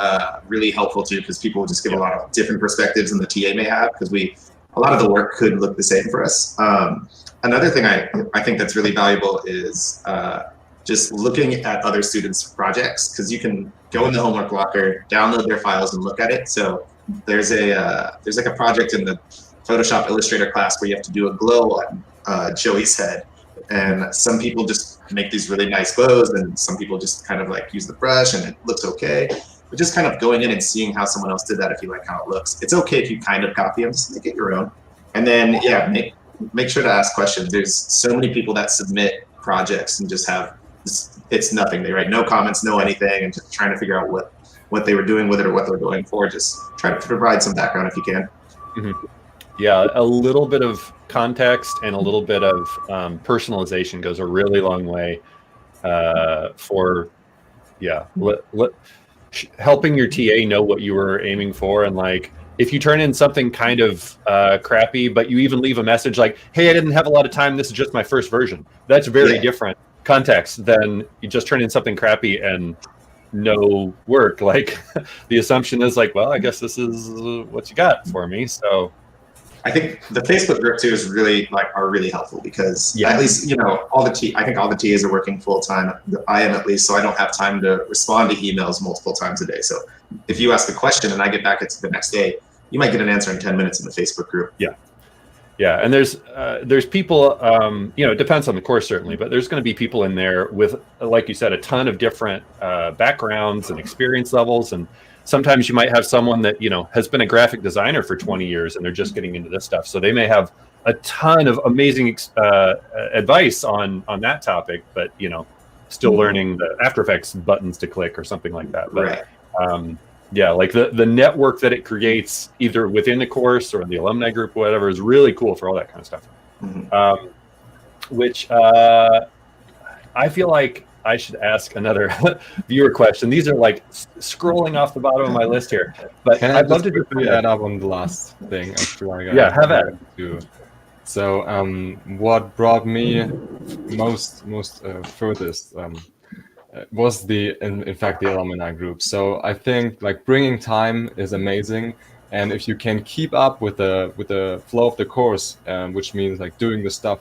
C: really helpful too, because people will just give a lot of different perspectives than the TA may have, because a lot of the work could look the same for us. Another thing I think that's really valuable is just looking at other students' projects, because you can go in the homework locker, download their files, and look at it. So there's like a project in the Photoshop Illustrator class where you have to do a glow on Joey's head, and some people just make these really nice glows, and some people just kind of like use the brush and it looks okay. But just kind of going in and seeing how someone else did that, if you like how it looks. It's okay if you kind of copy them, just make it your own. And then make sure to ask questions. There's so many people that submit projects and just have it's nothing. They write no comments, no anything, and just trying to figure out what they were doing with it or what they're going for. Just try to provide some background if you can.
A: Mm-hmm. Yeah, a little bit of context and a little bit of personalization goes a really long way for helping your TA know what you were aiming for. And like, if you turn in something kind of crappy, but you even leave a message like, hey, I didn't have a lot of time, this is just my first version. That's very different context than you just turn in something crappy and no work. Like the assumption is like, well, I guess this is what you got for me. So
C: I think the Facebook group too is really are really helpful, because at least I think all the TAs are working full time. I am, at least, so I don't have time to respond to emails multiple times a day. So if you ask a question and I get back it's the next day, you might get an answer in 10 minutes in the Facebook group.
A: Yeah, and there's people. It depends on the course certainly, but there's going to be people in there with, like you said, a ton of different backgrounds and experience levels. And sometimes you might have someone that has been a graphic designer for 20 years and they're just getting into this stuff, so they may have a ton of amazing advice on that topic, but still learning the After Effects buttons to click or something like that. But like the network that it creates either within the course or the alumni group or whatever is really cool for all that kind of stuff. Mm-hmm. Which I feel like I should ask another viewer question. These are like scrolling off the bottom of my list here, but I'd love to just
E: add up on the last thing.
A: Have at it.
E: So what brought me most furthest was in fact the alumni group. So I think like bringing time is amazing, and if you can keep up with the flow of the course, which means like doing the stuff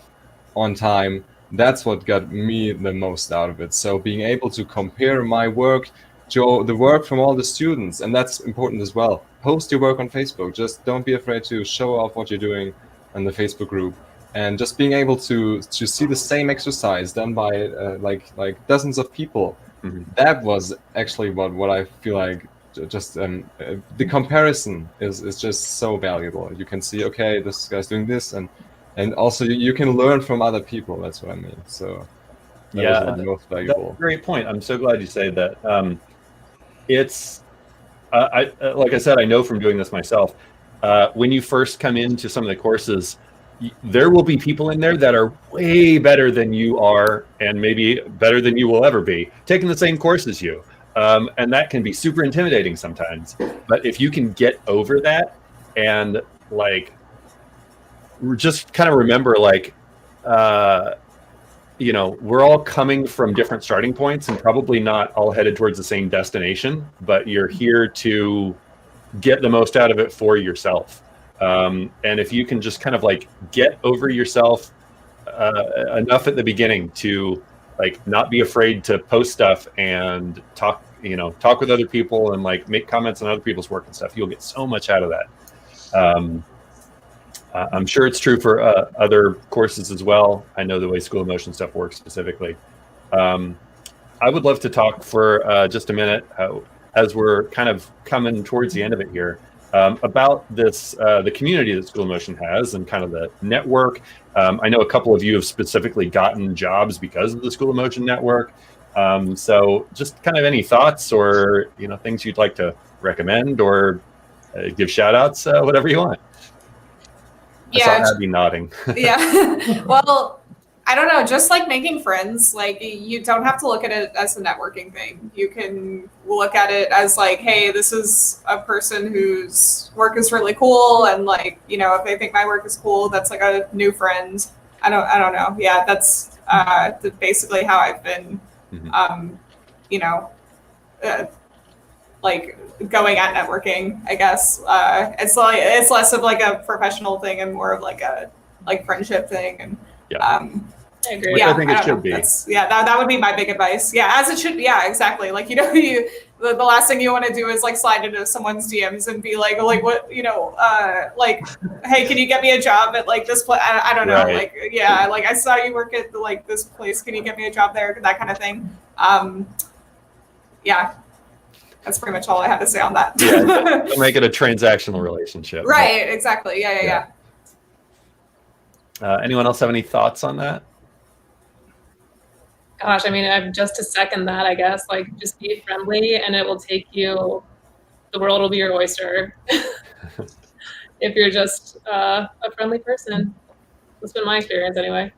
E: on time, that's what got me the most out of it. So being able to compare my work to the work from all the students, and that's important as well. Post your work on Facebook. Just don't be afraid to show off what you're doing on the Facebook group, and just being able to see the same exercise done by like dozens of people. That was actually what I feel like just the comparison is just so valuable. You can see, okay, this guy's doing this, and also you can learn from other people. That's what I mean. So that was like most valuable.
A: That's a great point. I'm so glad you say that. It's like I said, I know from doing this myself. When you first come into some of the courses, there will be people in there that are way better than you are, and maybe better than you will ever be, taking the same course as you. And that can be super intimidating sometimes. But if you can get over that and like just kind of remember, like, you know, we're all coming from different starting points and probably not all headed towards the same destination, but you're here to get the most out of it for yourself. And if you can just kind of like get over yourself enough at the beginning to like not be afraid to post stuff and talk with other people and like make comments on other people's work and stuff, you'll get so much out of that. I'm sure it's true for other courses as well. I know the way School of Motion stuff works specifically. I would love to talk for just a minute as we're kind of coming towards the end of it here, about this, the community that School of Motion has and kind of the network. I know a couple of you have specifically gotten jobs because of the School of Motion network. So just kind of any thoughts or, you know, things you'd like to recommend or give shout outs, whatever you want.
B: Yeah.
A: I saw Abbie nodding.
B: Yeah. Well, I don't know, just like making friends, like you don't have to look at it as a networking thing. You can look at it as like, hey, this is a person whose work is really cool. And like, you know, if they think my work is cool, that's like a new friend. I don't know. Yeah, that's basically how I've been, you know, like going at networking, I guess. It's less of like a professional thing and more of like a friendship thing. And
F: I agree.
B: Yeah,
A: I think it should be.
B: That would be my big advice. Yeah, as it should. Yeah, exactly. Like, you know, the last thing you want to do is like slide into someone's DMs and be like what, you know, like, hey, can you get me a job at like this place? I don't know.
A: Right.
B: Like, yeah, like I saw you work at like this place. Can you get me a job there? That kind of thing. Yeah. That's pretty much all I have to say on that.
A: Yeah, don't make it a transactional relationship.
B: Right, exactly. Yeah.
A: Anyone else have any thoughts on that?
F: Gosh, I mean, just to second that, I guess, like just be friendly and it will take you, the world will be your oyster. If you're just a friendly person. That's been my experience anyway.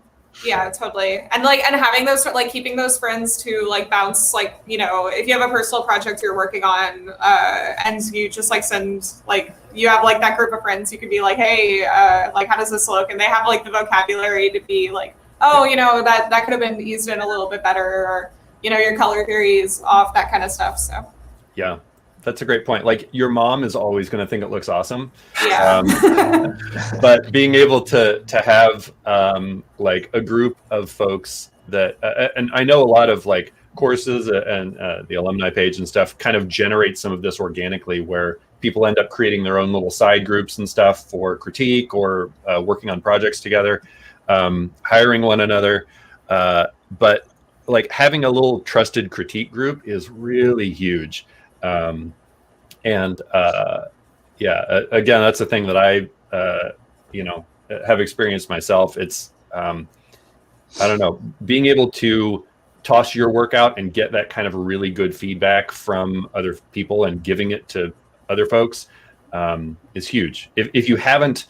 B: Yeah, totally. And having those, like keeping those friends to like bounce, like, you know, if you have a personal project you're working on, and you just like send, like, you have like that group of friends, you could be like, hey, like, how does this look? And they have like the vocabulary to be like, oh, you know, that could have been eased in a little bit better, or, you know, your color theory is off, that kind of stuff. So
A: yeah, that's a great point. Like, your mom is always going to think it looks awesome.
B: Yeah.
A: But being able to have like a group of folks that, and I know a lot of like courses and the alumni page and stuff kind of generate some of this organically, where people end up creating their own little side groups and stuff for critique or working on projects together, hiring one another. But like having a little trusted critique group is really huge. Again, that's a thing that I, you know, have experienced myself. It's, I don't know, being able to toss your work out and get that kind of really good feedback from other people and giving it to other folks, is huge. If you haven't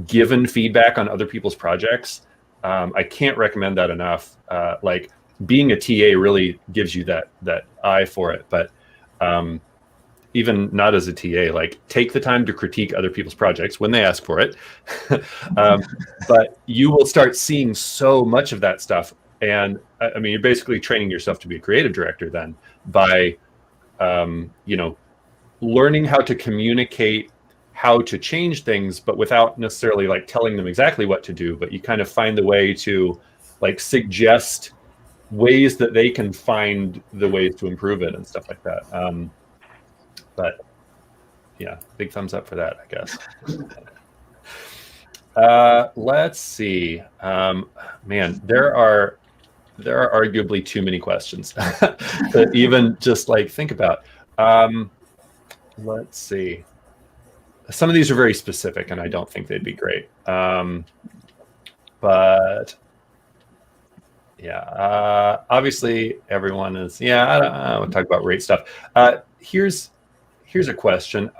A: given feedback on other people's projects, I can't recommend that enough. Like, being a TA really gives you that eye for it. But, even not as a TA, like take the time to critique other people's projects when they ask for it. But you will start seeing so much of that stuff. And I mean, you're basically training yourself to be a creative director then by, learning how to communicate how to change things, but without necessarily like telling them exactly what to do. But you kind of find the way to like suggest ways that they can find the ways to improve it and stuff like that. But yeah, big thumbs up for that, I guess. Let's see. Man, there are arguably too many questions to even just like think about. Let's see. Some of these are very specific, and I don't think they'd be great. But yeah, obviously everyone is. Yeah, I don't want to talk about rate stuff. Here's a question.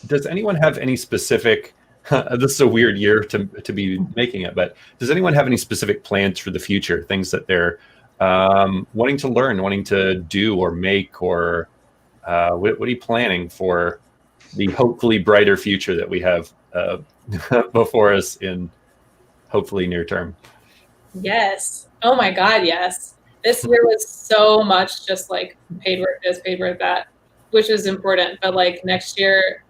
A: Does anyone have any specific? This is a weird year to be making it, but does anyone have any specific plans for the future? Things that they're wanting to learn, wanting to do or make, or what are you planning for the hopefully brighter future that we have before us in hopefully near term?
F: Yes. Oh my God, yes. This year was so much just like paid work this, paid work that, which is important. But like next year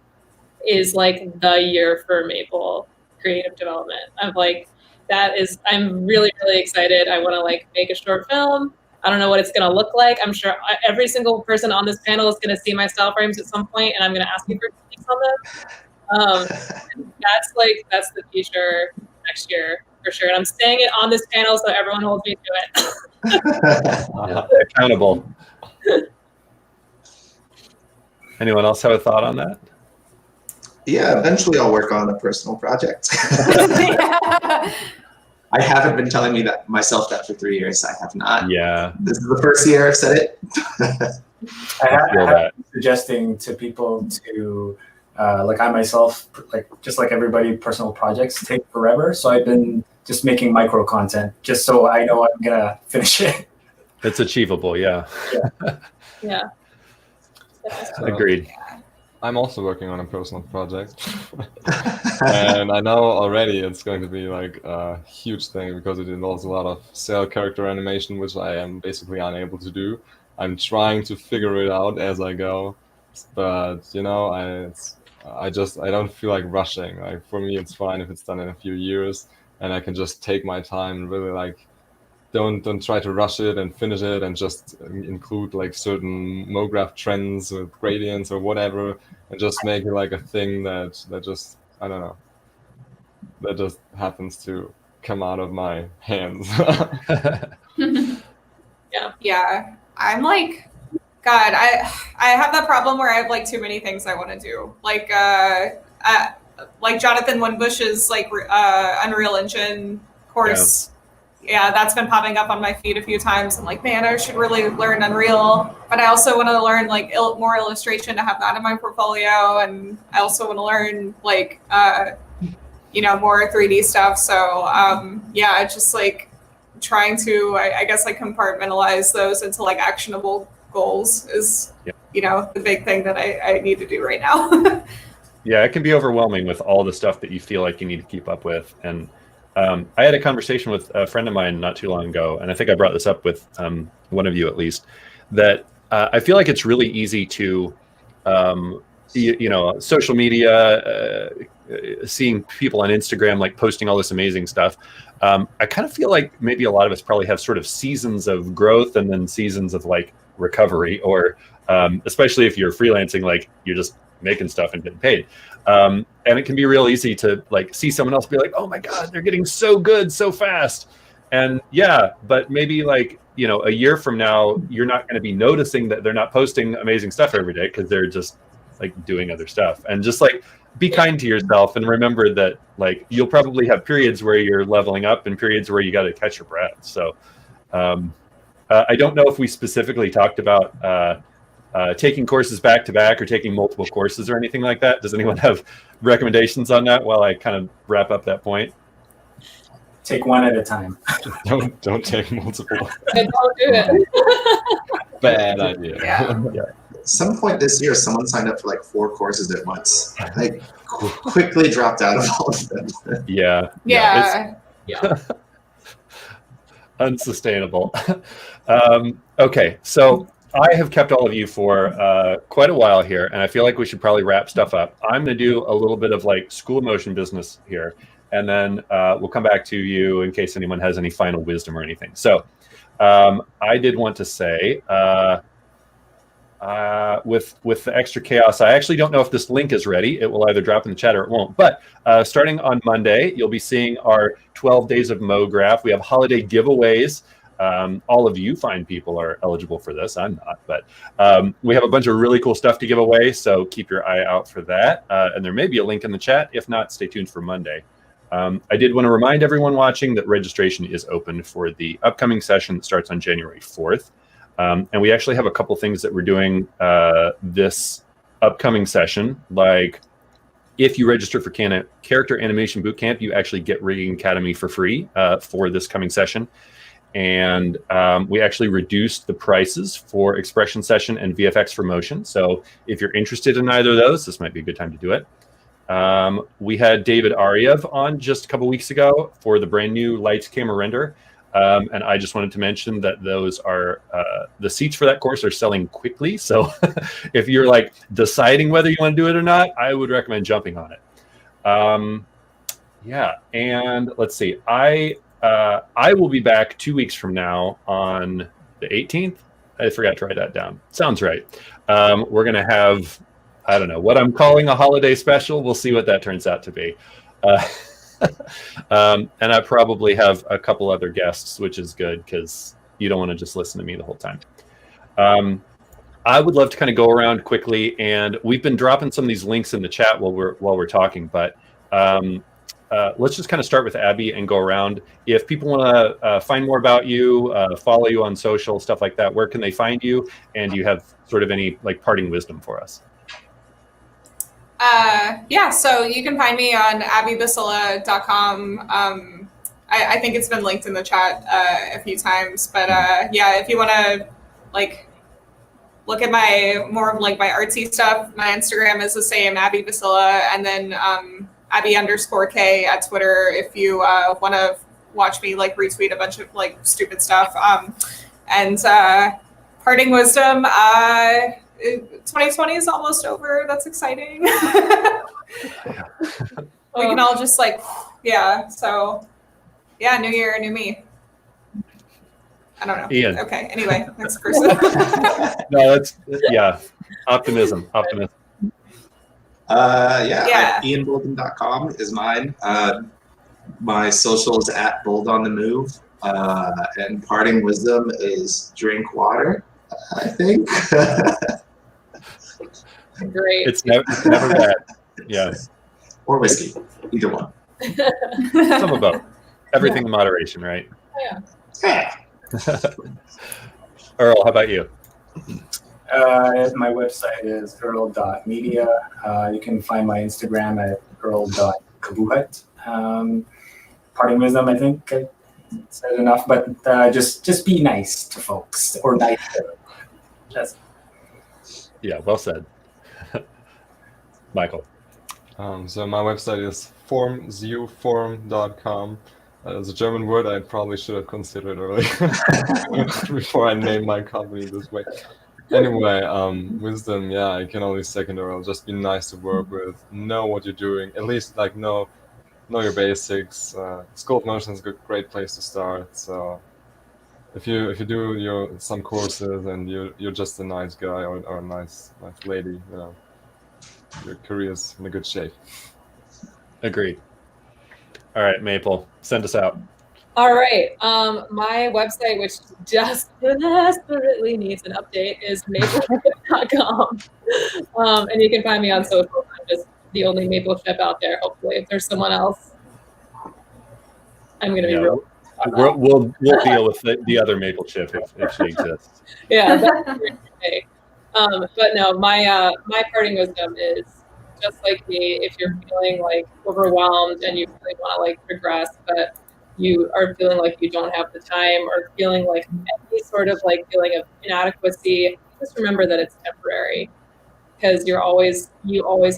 F: is like the year for Maple creative development. I'm really, really excited. I want to like make a short film. I don't know what it's going to look like. I'm sure every single person on this panel is going to see my style frames at some point, and I'm going to ask you for tips on them. That's the future next year for sure. And I'm saying it on this panel so everyone holds me to it.
A: Accountable. Anyone else have a thought on that?
C: Yeah, eventually I'll work on a personal project. I haven't been telling myself that for 3 years. I have not.
A: Yeah.
C: This is the first year I've said it.
D: I have been suggesting to people to, like I myself, like just like everybody, personal projects take forever. So I've been just making micro content just so I know I'm gonna finish it.
A: It's achievable, yeah.
F: Yeah.
A: Agreed.
E: I'm also working on a personal project. And I know already it's going to be like a huge thing because it involves a lot of cell character animation, which I am basically unable to do. I'm trying to figure it out as I go, but I don't feel like rushing. Like for me, it's fine if it's done in a few years, and I can just take my time and really like don't try to rush it and finish it and just include like certain MoGraph trends or gradients or whatever, and just make it like a thing that just, I don't know, that just happens to come out of my hands.
B: Yeah. I'm like, God, I have that problem where I have like too many things I want to do. Like Jonathan Winbush's like Unreal Engine course. Yeah, that's been popping up on my feed a few times. I'm like, man, I should really learn Unreal, but I also want to learn like more illustration to have that in my portfolio, and I also want to learn like more 3D stuff. So just like trying to I guess like compartmentalize those into like actionable goals is the big thing that I need to do right now.
A: Yeah, it can be overwhelming with all the stuff that you feel like you need to keep up with. And I had a conversation with a friend of mine not too long ago, and I think I brought this up with one of you at least, that I feel like it's really easy to, social media, seeing people on Instagram like posting all this amazing stuff. I kind of feel like maybe a lot of us probably have sort of seasons of growth and then seasons of like recovery, or especially if you're freelancing, like you're just making stuff and getting paid. And it can be real easy to like see someone else be like, oh my God, they're getting so good so fast. And yeah, but maybe like, a year from now, you're not going to be noticing that they're not posting amazing stuff every day because they're just like doing other stuff. And just like be kind to yourself and remember that like you'll probably have periods where you're leveling up and periods where you got to catch your breath. So I don't know if we specifically talked about taking courses back to back or taking multiple courses or anything like that. Does anyone have recommendations on that while I kind of wrap up that point?
D: Take one at a time.
E: Don't take multiple.
F: Don't do it.
E: Bad idea.
B: Yeah.
C: some point this year, someone signed up for like 4 courses at once. I quickly dropped out of all of them.
B: Yeah.
A: Unsustainable. Okay, so I have kept all of you for quite a while here, and I feel like we should probably wrap stuff up. I'm going to do a little bit of like school of motion business here, and then we'll come back to you in case anyone has any final wisdom or anything. So I did want to say, with the extra chaos, I actually don't know if this link is ready. It will either drop in the chat or it won't. But starting on Monday, you'll be seeing our 12 days of Mo graph. We have holiday giveaways. All of you fine people are eligible for this. I'm not, but we have a bunch of really cool stuff to give away. So keep your eye out for that. And there may be a link in the chat. If not, stay tuned for Monday. I did want to remind everyone watching that registration is open for the upcoming session that starts on January 4th. And we actually have a couple things that we're doing this upcoming session. Like if you register for Character Animation Bootcamp, you actually get Rigging Academy for free for this coming session. And we actually reduced the prices for Expression Session and VFX for Motion. So if you're interested in either of those, this might be a good time to do it. We had David Ariev on just a couple weeks ago for the brand new Lights Camera Render. And I just wanted to mention that those are the seats for that course are selling quickly. So if you're like deciding whether you want to do it or not, I would recommend jumping on it. Yeah, and let's see. I will be back 2 weeks from now on the 18th. I forgot to write that down. Sounds right. We're going to have, I don't know, what I'm calling a holiday special. We'll see what that turns out to be. And I probably have a couple other guests, which is good because you don't want to just listen to me the whole time. I would love to kind of go around quickly, and we've been dropping some of these links in the chat while we're talking, but let's just kind of start with Abbie and go around. If people want to find more about you, follow you on social, stuff like that, where can they find you? And do you have sort of any like parting wisdom for us?
B: Yeah, so you can find me on abbiebacilla.com. I think it's been linked in the chat a few times, but yeah, if you want to like look at more of like my artsy stuff, my Instagram is the same, Abbie Bacilla, and then Abbie_K at Twitter if you want to watch me like retweet a bunch of like stupid stuff. And parting wisdom, 2020 is almost over. That's exciting. We can all just like, yeah. So yeah, new year, new me. I don't know.
A: Ian.
B: Okay. Anyway, next person.
A: No, that's optimism.
C: Yeah. IanBoldon.com is mine. My social is at Boldon the Move. And parting wisdom is drink water, I think.
F: Great.
A: It's never bad. Yeah.
C: Or whiskey, either one.
A: Some of both. Everything in moderation, right?
C: Yeah.
A: Earl, how about you?
D: My website is earl.media. You can find my Instagram at earl.cabuhat. Parting wisdom, I think I said enough, but just be nice to folks, or nice to them.
A: Yeah, well said. Michael.
E: So my website is formzooform.com. It's a German word I probably should have considered earlier before I named my company this way. Anyway, wisdom, yeah, I can only second Earl. Just be nice to work with. Know what you're doing. At least like know your basics. School of Motion is a great place to start. So if you do some courses and you're just a nice guy or a nice lady, you know, your career's in a good shape.
A: Agreed. All right, Maple, send us out.
F: All right. My website, which just desperately needs an update, is mapleship.com. And you can find me on social. I'm just the only Maple Ship out there. Hopefully, if there's someone else, I'm going to be real.
A: We'll deal with the other Maple Ship if she exists.
F: Yeah, that's great. But no, my parting wisdom is just like me. If you're feeling like overwhelmed and you really want to like progress, but you are feeling like you don't have the time, or feeling like any sort of like feeling of inadequacy, just remember that it's temporary, because you always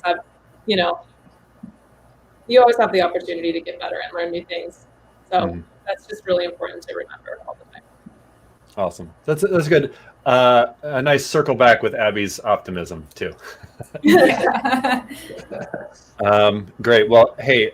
F: have, you always have the opportunity to get better and learn new things. So that's just really important to remember all the time.
A: Awesome. That's good. A nice circle back with Abbie's optimism too. Great. Well, hey,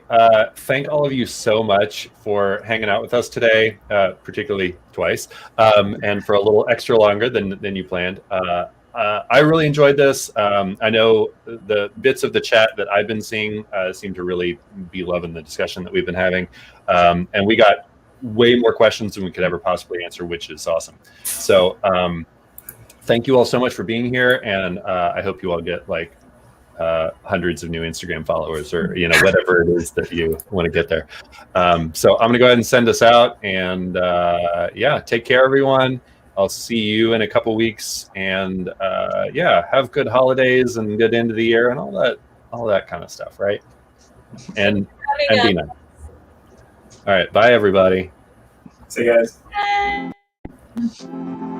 A: thank all of you so much for hanging out with us today, particularly twice, and for a little extra longer than you planned. I really enjoyed this. I know the bits of the chat that I've been seeing seem to really be loving the discussion that we've been having, and we got way more questions than we could ever possibly answer, which is awesome. So thank you all so much for being here, and I hope you all get like hundreds of new Instagram followers, or whatever it is that you want to get there. So I'm gonna go ahead and send us out, and yeah, take care, everyone. I'll see you in a couple weeks, and yeah, have good holidays and good end of the year and all that kind of stuff, right? And be nice. All right, bye everybody.
D: See you guys.
F: Bye.